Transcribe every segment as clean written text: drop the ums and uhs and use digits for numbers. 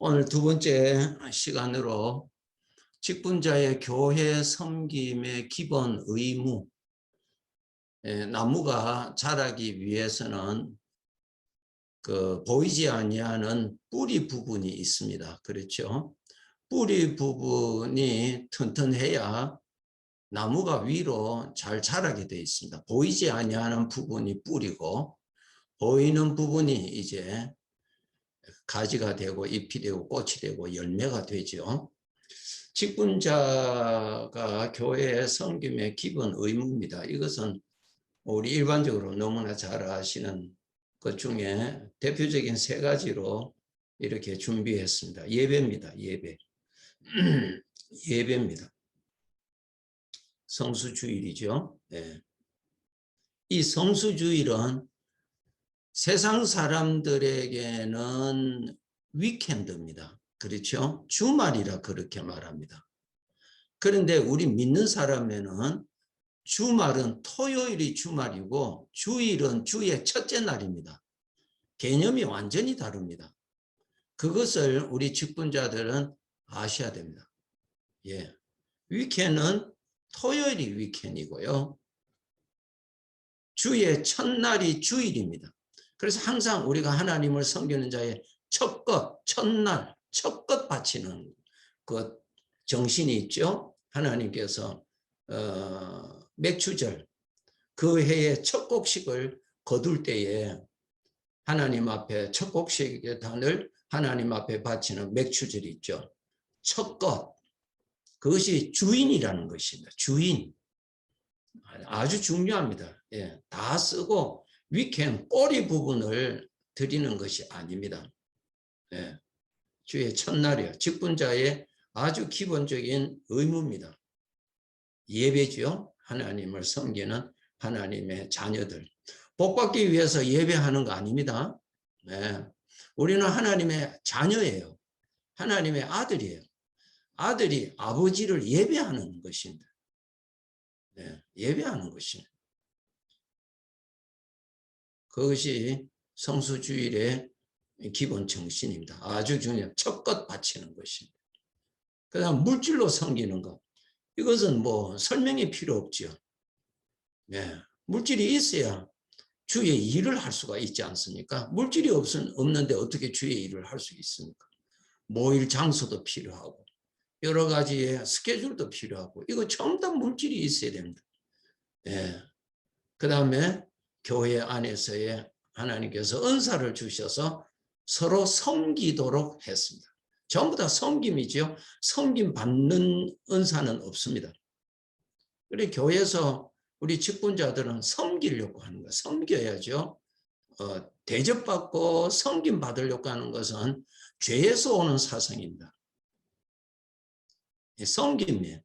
오늘 두 번째 시간으로 직분자의 교회 섬김의 기본 의무, 나무가 자라기 위해서는 보이지 아니하는 뿌리 부분이 있습니다. 그렇죠? 뿌리 부분이 튼튼해야 나무가 위로 잘 자라게 되어 있습니다. 보이지 아니하는 부분이 뿌리고, 보이는 부분이 이제 가지가 되고 잎이 되고 꽃이 되고 열매가 되죠. 직분자가 교회의 섬김의 기본 의무입니다. 이것은 우리 일반적으로 너무나 잘 아시는 것 중에 대표적인 세 가지로 이렇게 준비했습니다. 예배입니다. 예배. 예배입니다. 성수주일이죠. 네. 이 성수주일은 세상 사람들에게는 위켄드입니다. 그렇죠? 주말이라 그렇게 말합니다. 그런데 우리 믿는 사람에는 주말은 토요일이 주말이고 주일은 주의 첫째 날입니다. 개념이 완전히 다릅니다. 그것을 우리 직분자들은 아셔야 됩니다. 예. 위켄은 토요일이 위켄이고요. 주의 첫날이 주일입니다. 그래서 항상 우리가 하나님을 섬기는 자의 첫것, 첫날, 첫것 바치는 그 정신이 있죠. 하나님께서 맥추절, 그 해의 첫 곡식을 거둘 때에 하나님 앞에 첫 곡식의 단을 하나님 앞에 바치는 맥추절이 있죠. 첫것, 그것이 주인이라는 것입니다. 주인. 아주 중요합니다. 예, 다 쓰고 위켄 꼬리 부분을 드리는 것이 아닙니다. 예, 주의 첫날이요. 직분자의 아주 기본적인 의무입니다. 예배죠. 하나님을 섬기는 하나님의 자녀들. 복받기 위해서 예배하는 거 아닙니다. 예, 우리는 하나님의 자녀예요. 하나님의 아들이에요. 아들이 아버지를 예배하는 것입니다. 네, 예배하는 것입니다. 그것이 성수주일의 기본 정신입니다. 아주 중요한 첫것 바치는 것입니다. 그 다음 물질로 섬기는 것. 이것은 뭐 설명이 필요 없죠. 네, 물질이 있어야 주의 일을 할 수가 있지 않습니까? 물질이 없는데 어떻게 주의 일을 할 수 있습니까? 모일 장소도 필요하고 여러 가지의 스케줄도 필요하고 이거 전부 다 물질이 있어야 됩니다. 네. 그 다음에 교회 안에서의 하나님께서 은사를 주셔서 서로 섬기도록 했습니다. 전부 다 섬김이죠. 섬김 받는 은사는 없습니다. 그래 교회에서 우리 직분자들은 섬기려고 하는 거예요. 섬겨야죠. 대접받고 섬김 받으려고 하는 것은 죄에서 오는 사상입니다. 섬김이에요.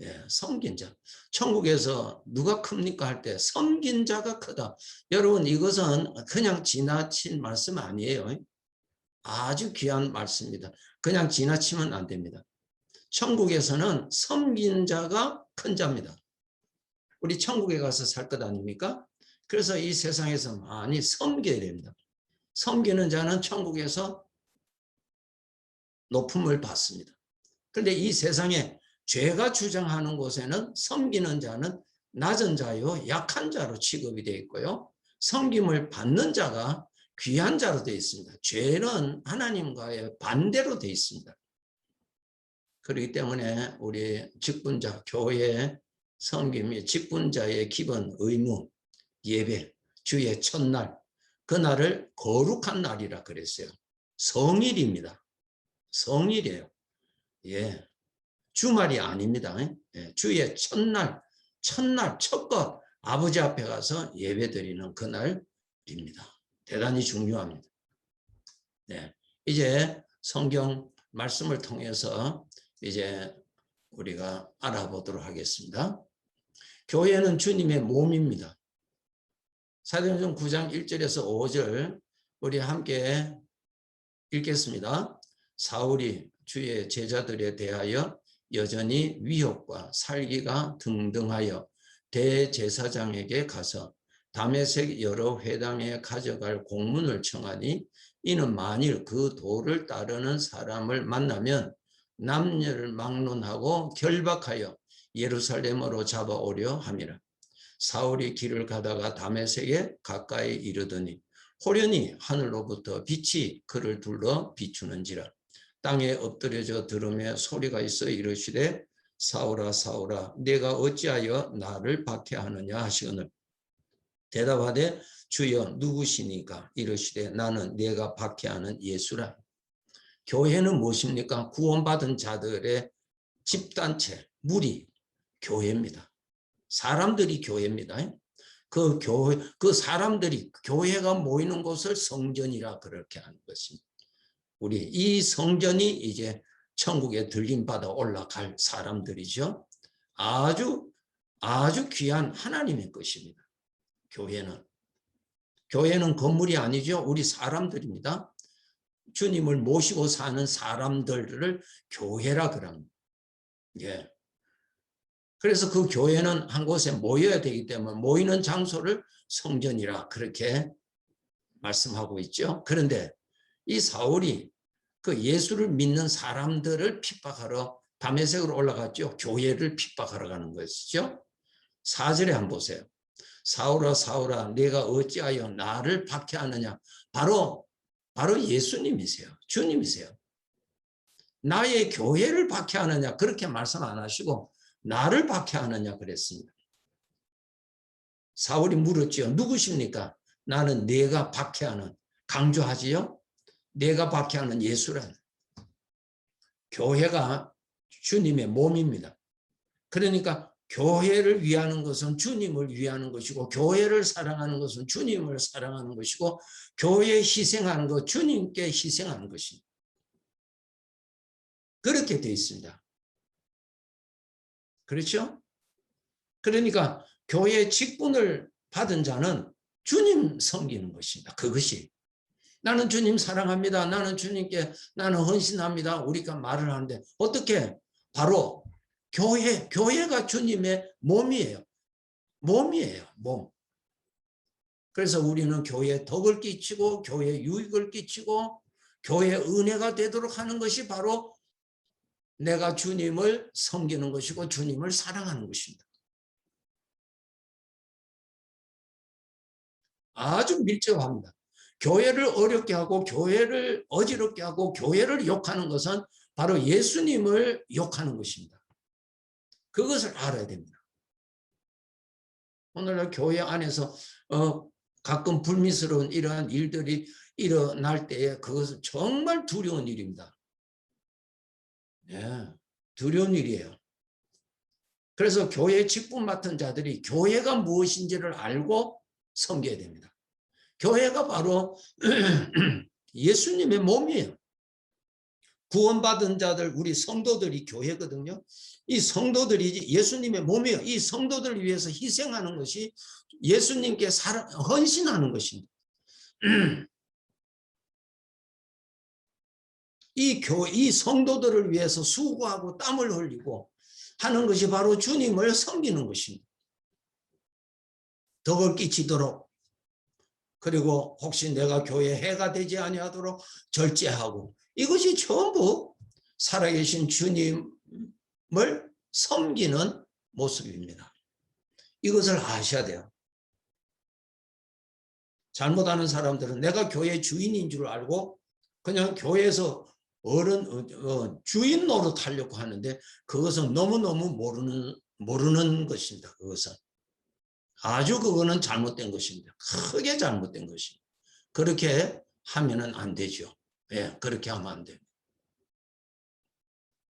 예, 섬긴 자. 천국에서 누가 큽니까 할 때 섬긴 자가 크다. 여러분 이것은 그냥 지나친 말씀 아니에요. 아주 귀한 말씀입니다. 그냥 지나치면 안 됩니다. 천국에서는 섬긴 자가 큰 자입니다. 우리 천국에 가서 살 것 아닙니까? 그래서 이 세상에서 많이 섬겨야 됩니다. 섬기는 자는 천국에서 높음을 받습니다. 그런데 이 세상에 죄가 주장하는 곳에는 섬기는 자는 낮은 자요, 약한 자로 취급이 되어 있고요. 섬김을 받는 자가 귀한 자로 되어 있습니다. 죄는 하나님과의 반대로 되어 있습니다. 그렇기 때문에 우리 직분자, 교회 섬김이 직분자의 기본 의무, 예배, 주의 첫날, 그날을 거룩한 날이라 그랬어요. 성일입니다. 성일이에요. 예. 주말이 아닙니다. 예, 주의 첫날, 첫것 아버지 앞에 가서 예배드리는 그날입니다. 대단히 중요합니다. 네, 이제 성경 말씀을 통해서 이제 우리가 알아보도록 하겠습니다. 교회는 주님의 몸입니다. 사도행전 9장 1절에서 5절 우리 함께 읽겠습니다. 사울이 주의 제자들에 대하여 여전히 위협과 살기가 등등하여 대제사장에게 가서 다메섹 여러 회당에 가져갈 공문을 청하니 이는 만일 그 도를 따르는 사람을 만나면 남녀를 막론하고 결박하여 예루살렘으로 잡아오려 함이라. 사울이 길을 가다가 다메섹에 가까이 이르더니 호련히 하늘로부터 빛이 그를 둘러 비추는지라. 땅에 엎드려져 들으며 소리가 있어 이르시되 사울아 사울아 내가 어찌하여 나를 박해하느냐 하시거늘 대답하되 주여 누구시니까 이르시되 나는 내가 박해하는 예수라. 교회는 무엇입니까? 구원받은 자들의 집단체, 무리, 교회입니다. 사람들이 교회입니다. 그 교회, 그 사람들이 교회가 모이는 곳을 성전이라 그렇게 하는 것입니다. 우리 이 성전이 이제 천국에 들림받아 올라갈 사람들이죠. 아주 귀한 하나님의 것입니다. 교회는 건물이 아니죠. 우리 사람들입니다. 주님을 모시고 사는 사람들을 교회라 그럽니다. 예. 그래서 그 교회는 한 곳에 모여야 되기 때문에 모이는 장소를 성전이라 그렇게 말씀하고 있죠. 그런데 이 사울이 그 예수를 믿는 사람들을 핍박하러 다메섹으로 올라갔죠. 교회를 핍박하러 가는 것이죠. 4절에 한번 보세요. 사울아 사울아 네가 어찌하여 나를 박해하느냐. 바로 예수님이세요. 주님이세요. 나의 교회를 박해하느냐 그렇게 말씀 안 하시고 나를 박해하느냐 그랬습니다. 사울이 물었지요. 누구십니까? 나는 내가 박해하는, 강조하지요. 내가 박해하는 예수라는. 교회가 주님의 몸입니다. 그러니까 교회를 위하는 것은 주님을 위하는 것이고 교회를 사랑하는 것은 주님을 사랑하는 것이고 교회에 희생하는 것 주님께 희생하는 것입니다. 그렇게 되어 있습니다. 그렇죠? 그러니까 교회 직분을 받은 자는 주님 섬기는 것입니다. 그것이 나는 주님 사랑합니다. 나는 주님께 나는 헌신합니다. 우리가 말을 하는데 어떻게? 바로 교회가 주님의 몸이에요. 몸. 그래서 우리는 교회에 덕을 끼치고 교회에 유익을 끼치고 교회에 은혜가 되도록 하는 것이 바로 내가 주님을 섬기는 것이고 주님을 사랑하는 것입니다. 아주 밀접합니다. 교회를 어렵게 하고 교회를 어지럽게 하고 교회를 욕하는 것은 바로 예수님을 욕하는 것입니다. 그것을 알아야 됩니다. 오늘날 교회 안에서 가끔 불미스러운 이러한 일들이 일어날 때에 그것은 정말 두려운 일입니다. 네, 두려운 일이에요. 그래서 교회 직분 맡은 자들이 교회가 무엇인지를 알고 섬겨야 됩니다. 교회가 바로 예수님의 몸이에요. 구원받은 자들, 우리 성도들이 교회거든요. 이 성도들이 예수님의 몸이에요. 이 성도들을 위해서 희생하는 것이 예수님께 헌신하는 것입니다. 이 성도들을 위해서 수고하고 땀을 흘리고 하는 것이 바로 주님을 섬기는 것입니다. 덕을 끼치도록, 그리고 혹시 내가 교회에 해가 되지 아니하도록 절제하고, 이것이 전부 살아계신 주님을 섬기는 모습입니다. 이것을 아셔야 돼요. 잘못하는 사람들은 내가 교회 주인인 줄 알고 그냥 교회에서 주인 노릇하려고 하는데 그것은 너무너무 모르는 것입니다. 그것은 아주 그거는 잘못된 것입니다. 크게 잘못된 것입니다. 그렇게 하면은 안 되죠. 예, 그렇게 하면 안 돼요.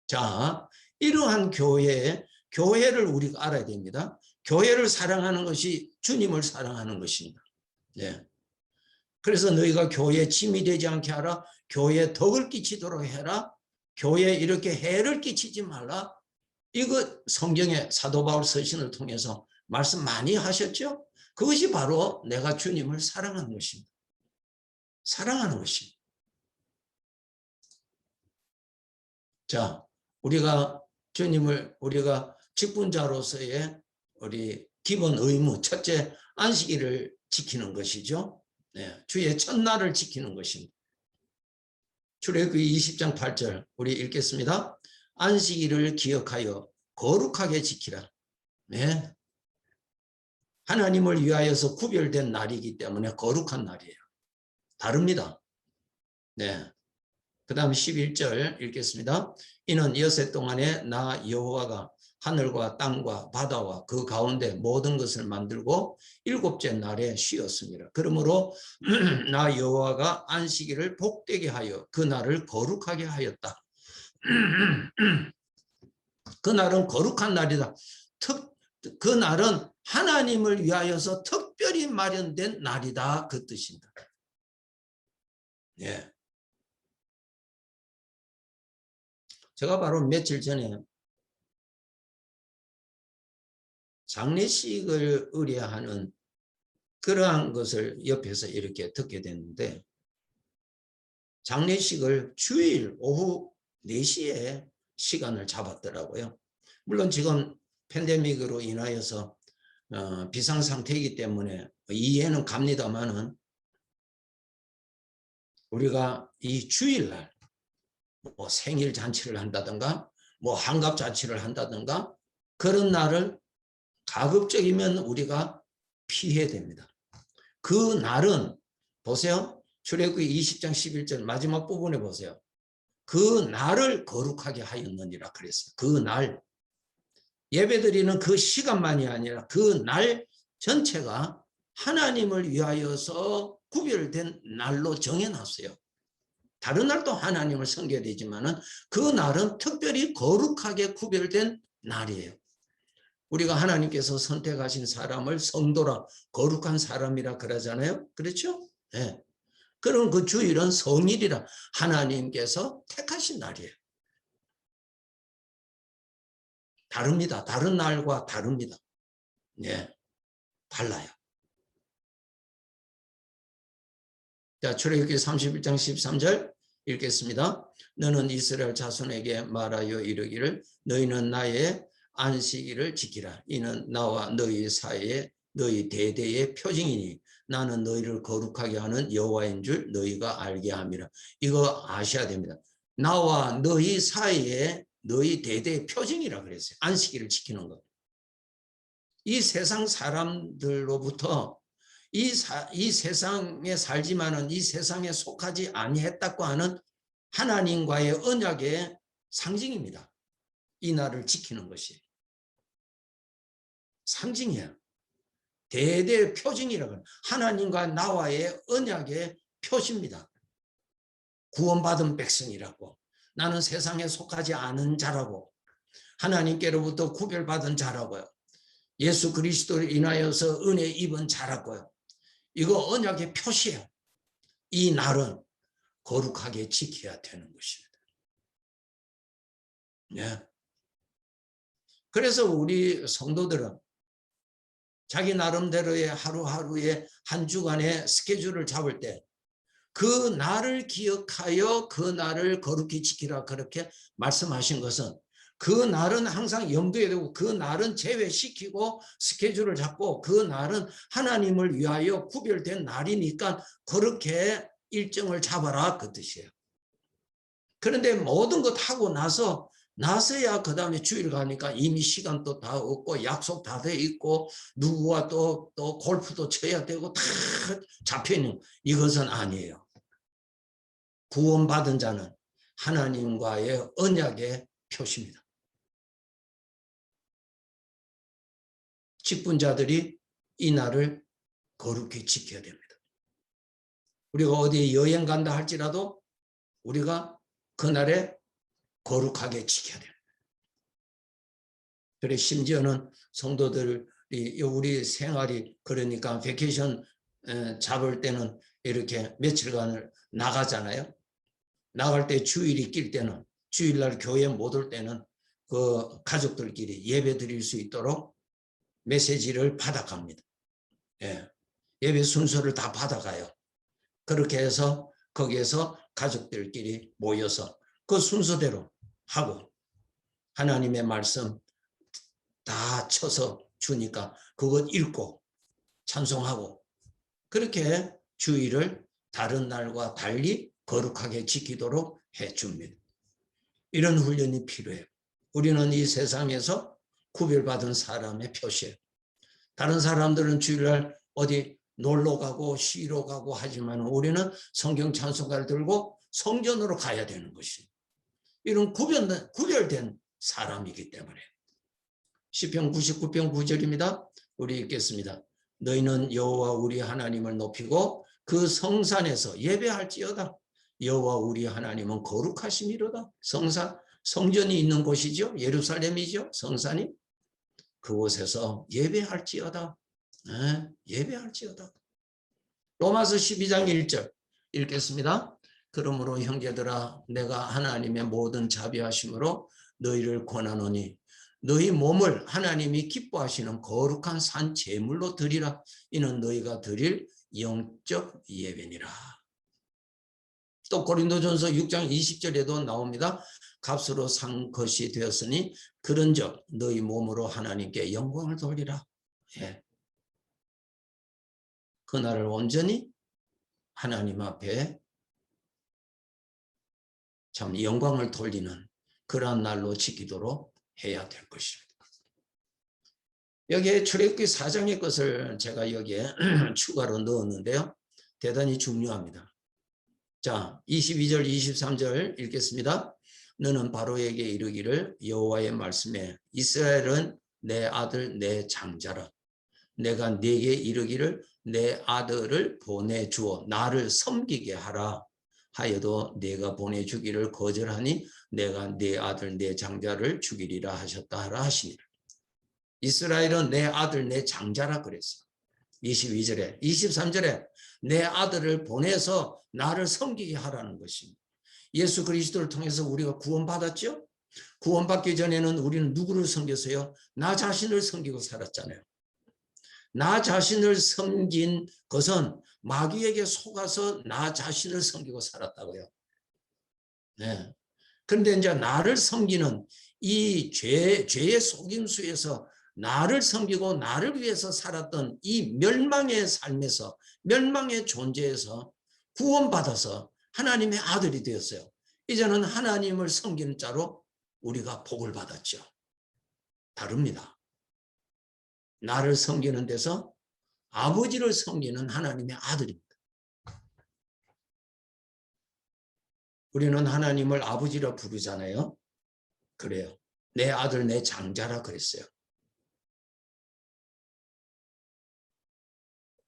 자, 이러한 교회를 우리가 알아야 됩니다. 교회를 사랑하는 것이 주님을 사랑하는 것입니다. 예. 그래서 너희가 교회에 침이 되지 않게 하라. 교회에 덕을 끼치도록 해라. 교회에 이렇게 해를 끼치지 말라. 이거 성경에 사도 바울 서신을 통해서 말씀 많이 하셨죠? 그것이 바로 내가 주님을 사랑하는 것입니다. 사랑하는 것입니다. 자, 우리가 주님을 우리가 직분자로서의 우리 기본 의무, 첫째 안식일을 지키는 것이죠. 네, 주의 첫날을 지키는 것입니다. 출애굽기 20장 8절 우리 읽겠습니다. 안식일을 기억하여 거룩하게 지키라. 네. 하나님을 위하여서 구별된 날이기 때문에 거룩한 날이에요. 다릅니다. 네. 그 다음 11절 읽겠습니다. 이는 여섯 동안에 나 여호와가 하늘과 땅과 바다와 그 가운데 모든 것을 만들고 일곱째 날에 쉬었습니다. 그러므로 나 여호와가 안식일을 복되게 하여 그 날을 거룩하게 하였다. 그 날은 거룩한 날이다. 그 날은 하나님을 위하여서 특별히 마련된 날이다. 그 뜻입니다. 예. 제가 바로 며칠 전에 장례식을 의뢰하는 그러한 것을 옆에서 이렇게 듣게 됐는데 장례식을 주일 오후 4시에 시간을 잡았더라고요. 물론 지금 팬데믹으로 인하여서 비상상태이기 때문에 이해는 갑니다만은 우리가 이 주일날 뭐 생일 잔치를 한다든가 뭐 환갑 잔치를 한다든가 그런 날을 가급적이면 우리가 피해야 됩니다. 그 날은 보세요. 출애굽기 20장 11절 마지막 부분에 보세요. 그 날을 거룩하게 하였느니라 그랬어요. 그 날. 예배드리는 그 시간만이 아니라 그 날 전체가 하나님을 위하여서 구별된 날로 정해놨어요. 다른 날도 하나님을 섬겨야 되지만은 그 날은 특별히 거룩하게 구별된 날이에요. 우리가 하나님께서 선택하신 사람을 성도라 거룩한 사람이라 그러잖아요. 그렇죠? 네. 그럼 그 주일은 성일이라 하나님께서 택하신 날이에요. 다릅니다. 다른 날과 다릅니다. 네. 달라요. 자, 출애굽기 31장 13절 읽겠습니다. 너는 이스라엘 자손에게 말하여 이르기를 너희는 나의 안식일을 지키라. 이는 나와 너희 사이에 너희 대대의 표징이니 나는 너희를 거룩하게 하는 여호와인 줄 너희가 알게 함이라. 이거 아셔야 됩니다. 나와 너희 사이에 너희 대대의 표징이라 그랬어요. 안식일을 지키는 것. 이 세상 사람들로부터 이 세상에 살지만은 이 세상에 속하지 아니했다고 하는 하나님과의 언약의 상징입니다. 이 날을 지키는 것이. 상징이야. 대대 표징이라고 해요. 하나님과 나와의 언약의 표시입니다. 구원받은 백성이라고. 나는 세상에 속하지 않은 자라고. 하나님께로부터 구별받은 자라고요. 예수 그리스도를 인하여서 은혜 입은 자라고요. 이거 언약의 표시예요. 이 날은 거룩하게 지켜야 되는 것입니다. 네. 그래서 우리 성도들은 자기 나름대로의 하루하루의 한 주간의 스케줄을 잡을 때 그 날을 기억하여 그 날을 거룩히 지키라 그렇게 말씀하신 것은 그 날은 항상 염두에 두고 그 날은 제외시키고 스케줄을 잡고 그 날은 하나님을 위하여 구별된 날이니까 그렇게 일정을 잡아라 그 뜻이에요. 그런데 모든 것 하고 나서야 그 다음에 주일 가니까 이미 시간도 다 없고 약속 다 돼 있고 누구와 또 골프도 쳐야 되고 다 잡혀있는 이것은 아니에요. 구원받은 자는 하나님과의 언약의 표시입니다. 직분자들이 이 날을 거룩히 지켜야 됩니다. 우리가 어디 여행 간다 할지라도 우리가 그날에 거룩하게 지켜야 됩니다. 그래 심지어는 성도들이 우리 생활이 그러니까 베케이션 잡을 때는 이렇게 며칠간을 나가잖아요. 나갈 때 주일이 낄 때는 주일날 교회 못 올 때는 그 가족들끼리 예배 드릴 수 있도록 메시지를 받아갑니다. 예. 예배 순서를 다 받아가요. 그렇게 해서 거기에서 가족들끼리 모여서 그 순서대로 하고 하나님의 말씀 다 쳐서 주니까 그것 읽고 찬송하고 그렇게 주일을 다른 날과 달리 거룩하게 지키도록 해줍니다. 이런 훈련이 필요해요. 우리는 이 세상에서 구별받은 사람의 표시예요. 다른 사람들은 주일날 어디 놀러 가고 쉬러 가고 하지만 우리는 성경 찬송가를 들고 성전으로 가야 되는 것이 이런 구별된 사람이기 때문에 시편 99편 9절입니다. 우리 읽겠습니다. 너희는 여호와 우리 하나님을 높이고 그 성산에서 예배할지어다. 여호와 우리 하나님은 거룩하심이로다. 성전이 있는 곳이죠. 예루살렘이죠. 성산이. 그곳에서 예배할지어다. 예배할지어다. 로마서 12장 1절 읽겠습니다. 그러므로 형제들아 내가 하나님의 모든 자비하심으로 너희를 권하노니 너희 몸을 하나님이 기뻐하시는 거룩한 산 제물로 드리라. 이는 너희가 드릴 영적 예배니라. 또 고린도전서 6장 20절에도 나옵니다. 값으로 산 것이 되었으니 그런즉 너희 몸으로 하나님께 영광을 돌리라. 예. 그날을 온전히 하나님 앞에 참 영광을 돌리는 그러한 날로 지키도록 해야 될 것입니다. 여기에 출애굽기 4장의 것을 제가 여기에 추가로 넣었는데요. 대단히 중요합니다. 자, 22절 23절 읽겠습니다. 너는 바로에게 이르기를 여호와의 말씀에 이스라엘은 내 아들 내 장자라. 내가 네게 이르기를 내 아들을 보내주어 나를 섬기게 하라 하여도 내가 보내주기를 거절하니 내가 네 아들 내 장자를 죽이리라 하셨다 하라 하시니라. 이스라엘은 내 아들 내 장자라 그랬어요. 22절에 23절에 내 아들을 보내서 나를 섬기게 하라는 것입니다. 예수 그리스도를 통해서 우리가 구원받았죠. 구원받기 전에는 우리는 누구를 섬겼어요? 나 자신을 섬기고 살았잖아요. 나 자신을 섬긴 것은 마귀에게 속아서 나 자신을 섬기고 살았다고요. 네. 그런데 이제 나를 섬기는 이 죄의 속임수에서 나를 섬기고 나를 위해서 살았던 이 멸망의 삶에서 멸망의 존재에서 구원받아서 하나님의 아들이 되었어요. 이제는 하나님을 섬기는 자로 우리가 복을 받았죠. 다릅니다. 나를 섬기는 데서 아버지를 섬기는 하나님의 아들입니다. 우리는 하나님을 아버지라 부르잖아요. 그래요. 내 아들 내 장자라 그랬어요.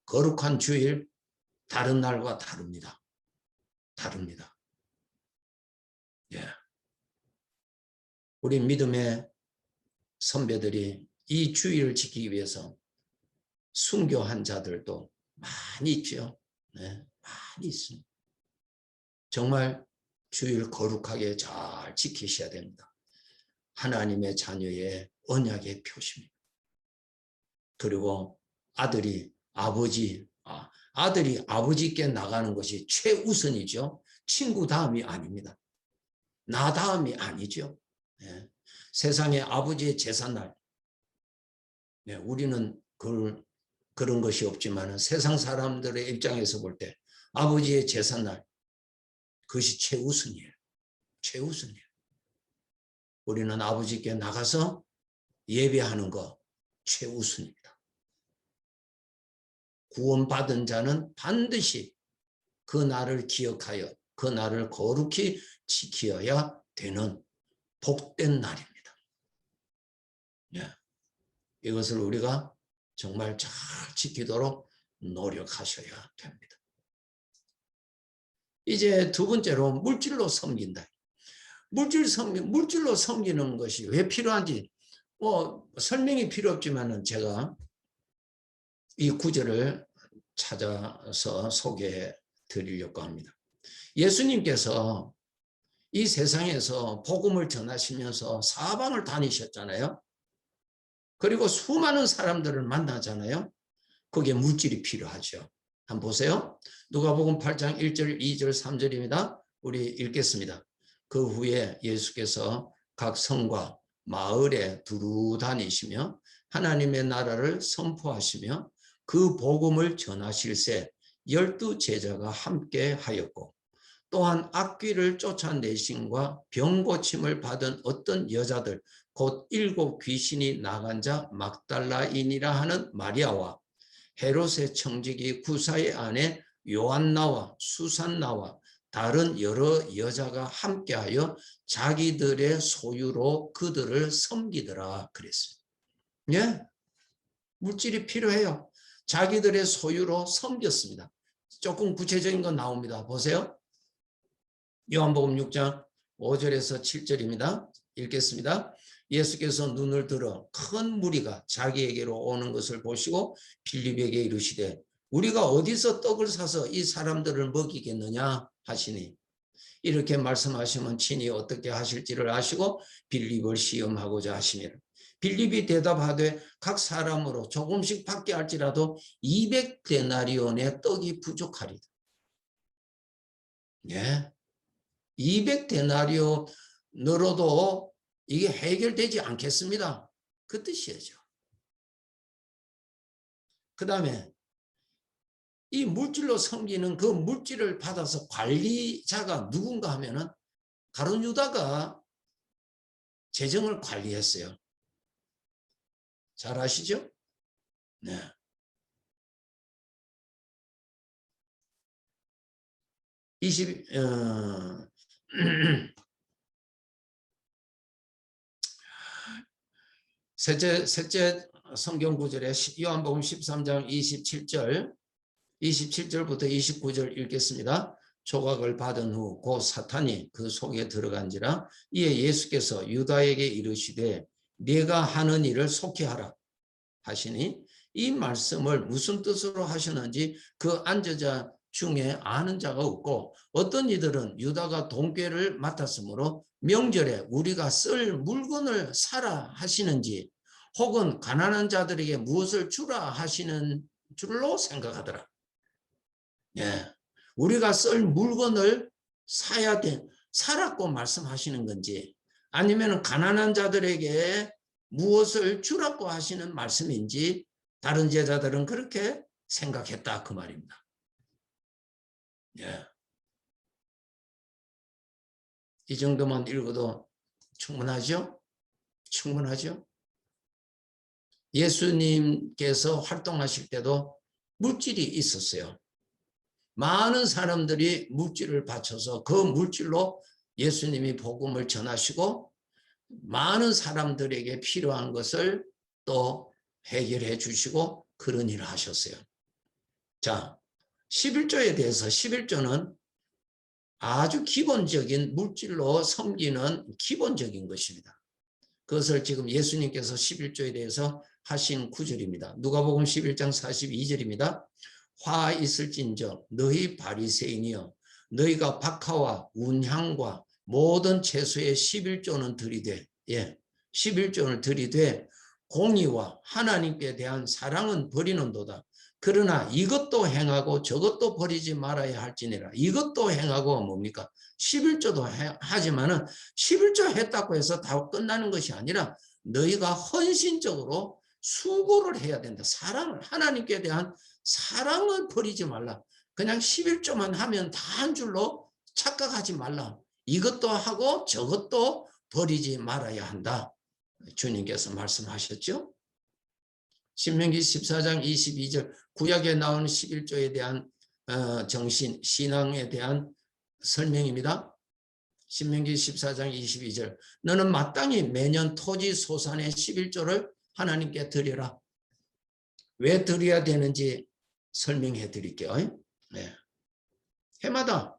거룩한 주일 다른 날과 다릅니다. 다릅니다. 예. 우리 믿음의 선배들이 이 주일을 지키기 위해서 순교한 자들도 많이 있죠. 네, 많이 있습니다. 정말 주일 거룩하게 잘 지키셔야 됩니다. 하나님의 자녀의 언약의 표시입니다. 그리고 아들이 아버지께 나가는 것이 최우선이죠. 친구 다음이 아닙니다. 나 다음이 아니죠. 네. 세상에 아버지의 제삿날, 네, 우리는 그런 것이 없지만 세상 사람들의 입장에서 볼 때 아버지의 제삿날, 그것이 최우선이에요. 최우선이에요. 우리는 아버지께 나가서 예배하는 거 최우선입니다. 구원받은 자는 반드시 그 날을 기억하여 그 날을 거룩히 지켜야 되는 복된 날입니다. 예. 이것을 우리가 정말 잘 지키도록 노력하셔야 됩니다. 이제 두 번째로 물질로 섬긴다. 물질로 섬기는 것이 왜 필요한지 설명이 필요 없지만은 제가 이 구절을 찾아서 소개해 드리려고 합니다. 예수님께서 이 세상에서 복음을 전하시면서 사방을 다니셨잖아요. 그리고 수많은 사람들을 만나잖아요. 거기에 물질이 필요하죠. 한번 보세요. 누가복음 8장 1절, 2절, 3절입니다. 우리 읽겠습니다. 그 후에 예수께서 각 성과 마을에 두루 다니시며 하나님의 나라를 선포하시며 그 복음을 전하실새 12 제자가 함께 하였고 또한 악귀를 쫓아내심과 병 고침을 받은 어떤 여자들 곧 7 귀신이 나간 자 막달라인이라 하는 마리아와 헤롯의 청지기 구사의 아내 요한나와 수산나와 다른 여러 여자가 함께하여 자기들의 소유로 그들을 섬기더라 그랬어요. 예? 물질이 필요해요. 자기들의 소유로 섬겼습니다. 조금 구체적인 건 나옵니다. 보세요. 요한복음 6장 5절에서 7절입니다. 읽겠습니다. 예수께서 눈을 들어 큰 무리가 자기에게로 오는 것을 보시고 빌립에게 이르시되 우리가 어디서 떡을 사서 이 사람들을 먹이겠느냐 하시니 이렇게 말씀하시면 친히 어떻게 하실지를 아시고 빌립을 시험하고자 하시니라. 빌립이 대답하되 각 사람으로 조금씩 받게 할지라도 200데나리온의 떡이 부족하리다. 예. 200데나리온으로도 이게 해결되지 않겠습니다. 그 뜻이죠. 그 다음에 이 물질로 섬기는 그 물질을 받아서 관리자가 누군가 하면은 가룟 유다가 재정을 관리했어요. 잘 아시죠? 네. 셋째 성경 구절에 요한복음 13장 27절부터 29절 읽겠습니다. 조각을 받은 후 곧 사탄이 그 속에 들어간지라 이에 예수께서 유다에게 이르시되 네가 하는 일을 속히 하라 하시니 이 말씀을 무슨 뜻으로 하셨는지 그 앉은 중에 아는 자가 없고 어떤 이들은 유다가 돈꾀를 맡았으므로 명절에 우리가 쓸 물건을 사라 하시는지 혹은 가난한 자들에게 무엇을 주라 하시는 줄로 생각하더라. 예, 우리가 쓸 물건을 사야 돼, 사라고 말씀하시는 건지 아니면 가난한 자들에게 무엇을 주라고 하시는 말씀인지 다른 제자들은 그렇게 생각했다 그 말입니다. 예. 이 정도만 읽어도 충분하죠? 충분하죠? 예수님께서 활동하실 때도 물질이 있었어요. 많은 사람들이 물질을 바쳐서 그 물질로 예수님이 복음을 전하시고 많은 사람들에게 필요한 것을 또 해결해 주시고 그런 일을 하셨어요. 자, 11조에 대해서 11조는 아주 기본적인 물질로 섬기는 기본적인 것입니다. 그것을 지금 예수님께서 11조에 대해서 하신 구절입니다. 누가복음 11장 42절입니다. 화 있을진저 너희 바리새인이여 너희가 박하와 운향과 모든 채소의 11조는 들이되 11조를 들이되 공의와 하나님께 대한 사랑은 버리는도다. 그러나 이것도 행하고 저것도 버리지 말아야 할지니라. 이것도 행하고 뭡니까? 11조도 하지만은 11조 했다고 해서 다 끝나는 것이 아니라 너희가 헌신적으로 수고를 해야 된다. 사랑을, 하나님께 대한 사랑을 버리지 말라. 그냥 11조만 하면 다 한 줄로 착각하지 말라. 이것도 하고 저것도 버리지 말아야 한다. 주님께서 말씀하셨죠. 신명기 14장 22절 구약에 나오는 11조에 대한 정신, 신앙에 대한 설명입니다. 신명기 14장 22절 너는 마땅히 매년 토지 소산의 11조를 하나님께 드려라. 왜 드려야 되는지 설명해 드릴게요. 네. 해마다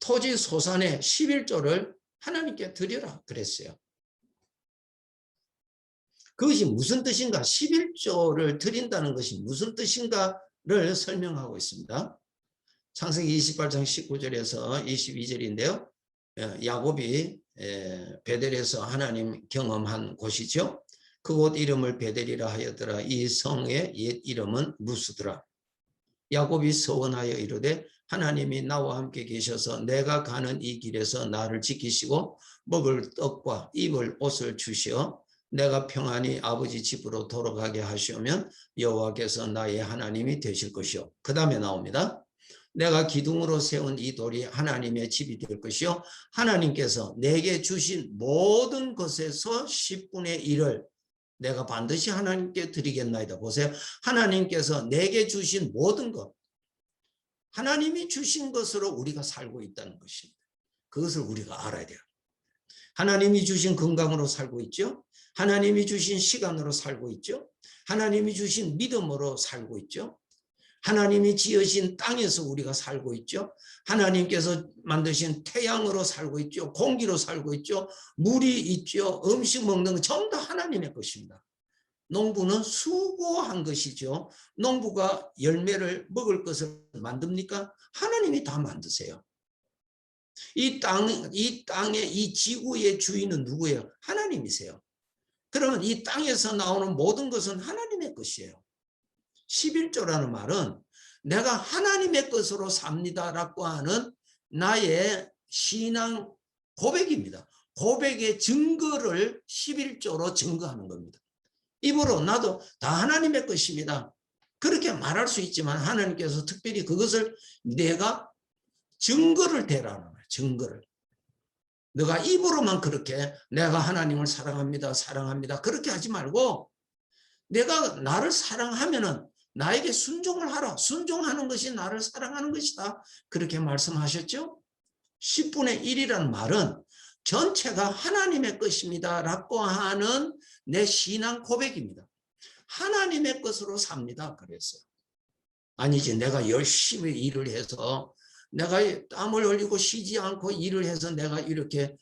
토지 소산의 11조를 하나님께 드려라 그랬어요. 그것이 무슨 뜻인가? 11조를 드린다는 것이 무슨 뜻인가를 설명하고 있습니다. 창세기 28장 19절에서 22절인데요. 야곱이 베델에서 하나님 경험한 곳이죠. 그곳 이름을 베델이라 하였더라. 이 성의 옛 이름은 루스더라. 야곱이 서원하여 이르되 하나님이 나와 함께 계셔서 내가 가는 이 길에서 나를 지키시고 먹을 떡과 입을 옷을 주시어 내가 평안히 아버지 집으로 돌아가게 하시오면 여호와께서 나의 하나님이 되실 것이요. 그 다음에 나옵니다. 내가 기둥으로 세운 이 돌이 하나님의 집이 될 것이요. 하나님께서 내게 주신 모든 것에서 10분의 1을 내가 반드시 하나님께 드리겠나이다. 보세요. 하나님께서 내게 주신 모든 것, 하나님이 주신 것으로 우리가 살고 있다는 것입니다. 그것을 우리가 알아야 돼요. 하나님이 주신 건강으로 살고 있죠. 하나님이 주신 시간으로 살고 있죠. 하나님이 주신 믿음으로 살고 있죠. 하나님이 지으신 땅에서 우리가 살고 있죠. 하나님께서 만드신 태양으로 살고 있죠. 공기로 살고 있죠. 물이 있죠. 음식 먹는 것 전부 다 하나님의 것입니다. 농부는 수고한 것이죠. 농부가 열매를 먹을 것을 만듭니까? 하나님이 다 만드세요. 이 땅의 이 지구의 주인은 누구예요? 하나님이세요. 그러면 이 땅에서 나오는 모든 것은 하나님의 것이에요. 11조라는 말은 내가 하나님의 것으로 삽니다라고 하는 나의 신앙 고백입니다. 고백의 증거를 11조로 증거하는 겁니다. 입으로 나도 다 하나님의 것입니다. 그렇게 말할 수 있지만 하나님께서 특별히 그것을 내가 증거를 대라는 거예요. 증거를. 너가 입으로만 그렇게 내가 하나님을 사랑합니다. 사랑합니다. 그렇게 하지 말고 내가 나를 사랑하면은 나에게 순종을 하라. 순종하는 것이 나를 사랑하는 것이다. 그렇게 말씀하셨죠? 10분의 1이라는 말은 전체가 하나님의 것입니다. 라고 하는 내 신앙 고백입니다. 하나님의 것으로 삽니다. 그랬어요. 아니지, 내가 열심히 일을 해서 내가 땀을 흘리고 쉬지 않고 일을 해서 내가 이렇게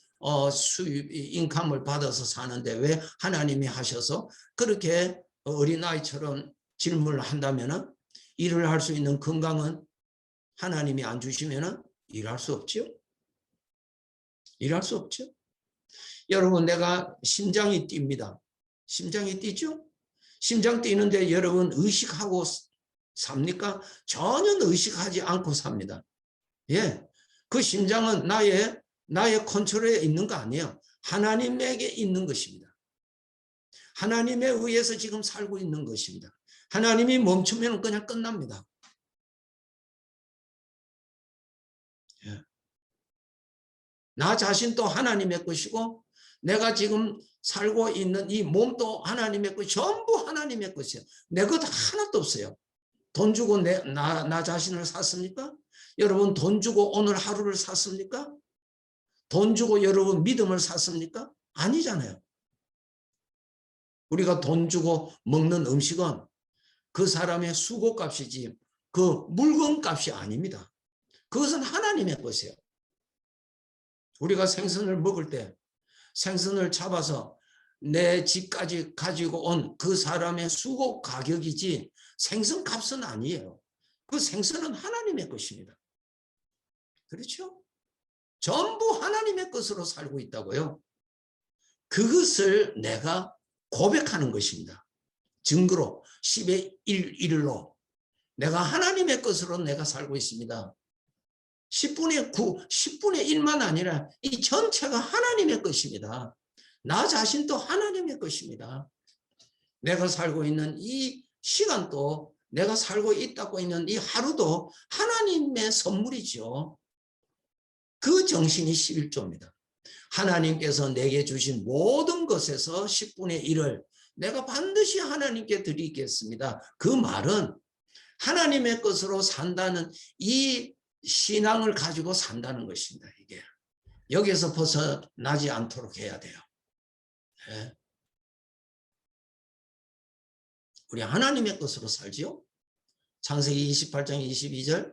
수입, 인컴을 받아서 사는데 왜 하나님이 하셔서 그렇게 어린아이처럼 질문을 한다면 일을 할 수 있는 건강은 하나님이 안 주시면 일할 수 없죠. 일할 수 없죠. 여러분, 내가 심장이 뜁니다. 심장이 뛰죠? 심장 뛰는데 여러분 의식하고 삽니까? 전혀 의식하지 않고 삽니다. 예, 그 심장은 나의 컨트롤에 있는 거 아니에요. 하나님에게 있는 것입니다. 하나님에 의해서 지금 살고 있는 것입니다. 하나님이 멈추면 그냥 끝납니다. 예. 나 자신도 하나님의 것이고 내가 지금 살고 있는 이 몸도 하나님의 것, 전부 하나님의 것이에요. 내 것 하나도 없어요. 돈 주고 나 자신을 샀습니까? 여러분 돈 주고 오늘 하루를 샀습니까? 돈 주고 여러분 믿음을 샀습니까? 아니잖아요. 우리가 돈 주고 먹는 음식은 그 사람의 수고값이지 그 물건값이 아닙니다. 그것은 하나님의 것이에요. 우리가 생선을 먹을 때 생선을 잡아서 내 집까지 가지고 온 그 사람의 수고 가격이지 생선 값은 아니에요. 그 생선은 하나님의 것입니다. 그렇죠? 전부 하나님의 것으로 살고 있다고요. 그것을 내가 고백하는 것입니다. 증거로 10의 1로 내가 하나님의 것으로 내가 살고 있습니다. 10분의 9, 10분의 1만 아니라 이 전체가 하나님의 것입니다. 나 자신도 하나님의 것입니다. 내가 살고 있는 이 시간도 내가 살고 있다고 있는 이 하루도 하나님의 선물이죠. 그 정신이 11조입니다. 하나님께서 내게 주신 모든 것에서 10분의 1을 내가 반드시 하나님께 드리겠습니다. 그 말은 하나님의 것으로 산다는 이 신앙을 가지고 산다는 것입니다. 이게 여기에서 벗어나지 않도록 해야 돼요. 네. 우리 하나님의 것으로 살지요. 창세기 28장 22절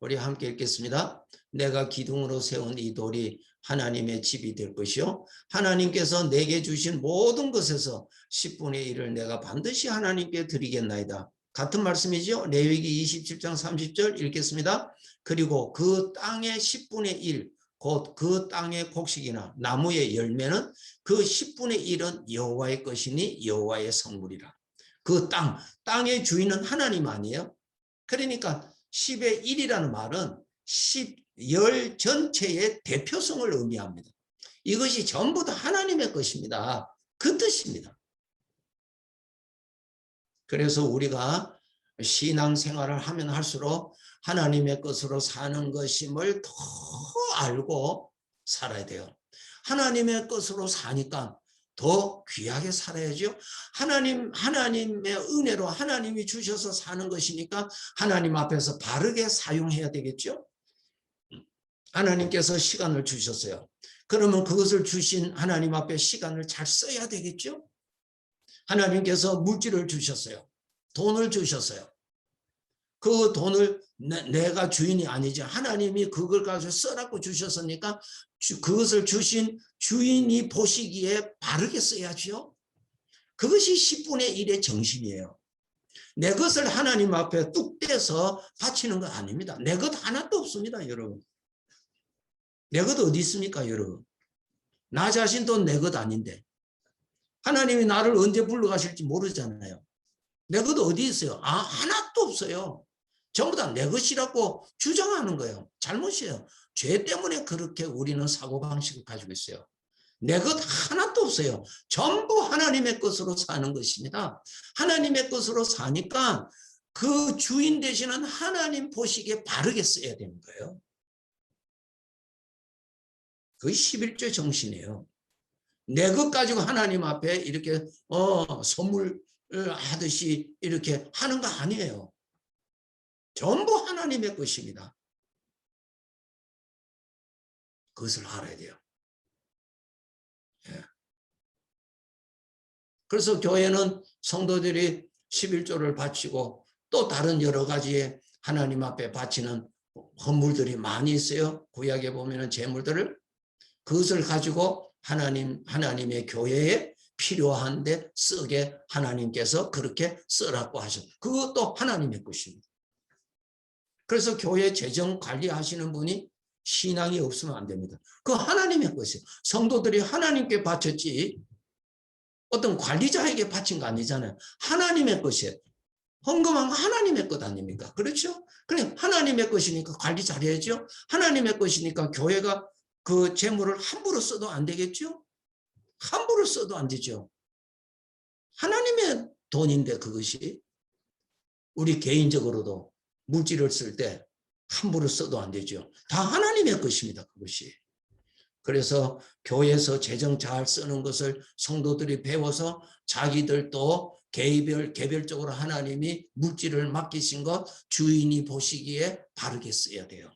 우리 함께 읽겠습니다. 내가 기둥으로 세운 이 돌이 하나님의 집이 될 것이요 하나님께서 내게 주신 모든 것에서 10분의 1을 내가 반드시 하나님께 드리겠나이다. 같은 말씀이죠. 레위기 27장 30절 읽겠습니다. 그리고 그 땅의 10분의 1 곧 그 땅의 곡식이나 나무의 열매는 그 10분의 1은 여호와의 것이니 여호와의 성물이라. 그 땅의 주인은 하나님 아니에요? 그러니까 10의 1이라는 말은 10열 전체의 대표성을 의미합니다. 이것이 전부 다 하나님의 것입니다. 그 뜻입니다. 그래서 우리가 신앙생활을 하면 할수록 하나님의 것으로 사는 것임을 더 알고 살아야 돼요. 하나님의 것으로 사니까 더 귀하게 살아야죠. 하나님의 은혜로 하나님이 주셔서 사는 것이니까 하나님 앞에서 바르게 사용해야 되겠죠. 하나님께서 시간을 주셨어요. 그러면 그것을 주신 하나님 앞에 시간을 잘 써야 되겠죠. 하나님께서 물질을 주셨어요. 돈을 주셨어요. 그 돈을 내가 주인이 아니지 하나님이 그걸 가지고 써라고 주셨으니까 그것을 주신 주인이 보시기에 바르게 써야죠. 그것이 10분의 1의 정신이에요. 내 것을 하나님 앞에 뚝 떼서 바치는 거 아닙니다. 내 것 하나도 없습니다, 여러분. 내 것 어디 있습니까, 여러분? 나 자신도 내 것 아닌데 하나님이 나를 언제 불러가실지 모르잖아요. 내 것 어디 있어요? 하나도 없어요. 전부 다 내 것이라고 주장하는 거예요. 잘못이에요. 죄 때문에 그렇게 우리는 사고방식을 가지고 있어요. 내 것 하나도 없어요. 전부 하나님의 것으로 사는 것입니다. 하나님의 것으로 사니까 그 주인 되시는 하나님 보시기에 바르게 써야 되는 거예요. 그게 11조 정신이에요. 내 것 가지고 하나님 앞에 이렇게 선물을 하듯이 이렇게 하는 거 아니에요. 전부 하나님의 것입니다. 그것을 알아야 돼요. 예. 그래서 교회는 성도들이 11조를 바치고 또 다른 여러 가지의 하나님 앞에 바치는 헌물들이 많이 있어요. 구약에 보면은 제물들을 그것을 가지고 하나님의 교회에 필요한데 쓰게 하나님께서 그렇게 쓰라고 하셨어요. 그것도 하나님의 것입니다. 그래서 교회 재정 관리하시는 분이 신앙이 없으면 안 됩니다. 그 하나님의 것이에요. 성도들이 하나님께 바쳤지 어떤 관리자에게 바친 거 아니잖아요. 하나님의 것이에요. 헌금은 하나님의 것 아닙니까? 그렇죠? 그래 하나님의 것이니까 관리 잘해야죠. 하나님의 것이니까 교회가 그 재물을 함부로 써도 안 되겠죠? 함부로 써도 안 되죠. 하나님의 돈인데 그것이 우리 개인적으로도 물질을 쓸 때 함부로 써도 안 되죠. 다 하나님의 것입니다. 그것이. 그래서 교회에서 재정 잘 쓰는 것을 성도들이 배워서 자기들도 개별적으로 하나님이 물질을 맡기신 것 주인이 보시기에 바르게 써야 돼요.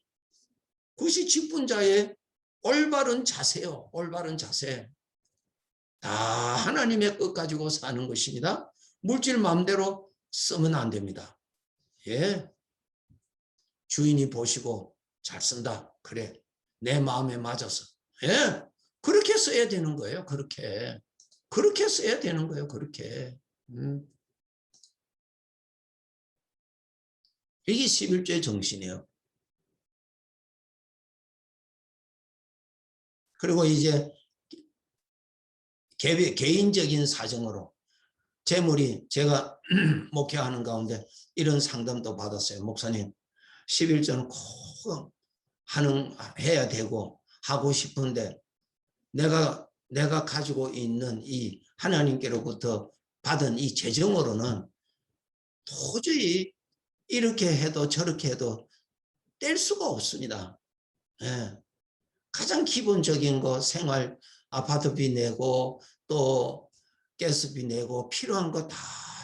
그것이 직분자의 올바른 자세요. 올바른 자세. 다 하나님의 것 가지고 사는 것입니다. 물질 마음대로 쓰면 안 됩니다. 예. 주인이 보시고 잘 쓴다. 그래. 내 마음에 맞아서. 예. 그렇게 써야 되는 거예요. 그렇게. 그렇게 써야 되는 거예요. 그렇게. 이게 11조의 정신이에요. 그리고 이제 개인적인 사정으로 재물이 제가 목회하는 가운데 이런 상담도 받았어요. 목사님 11조는 꼭 해야 되고 하고 싶은데 내가 가지고 있는 이 하나님께로부터 받은 이 재정으로는 도저히 이렇게 해도 저렇게 해도 뗄 수가 없습니다. 예. 가장 기본적인 거 생활 아파트비 내고 또 가스비 내고 필요한 거 다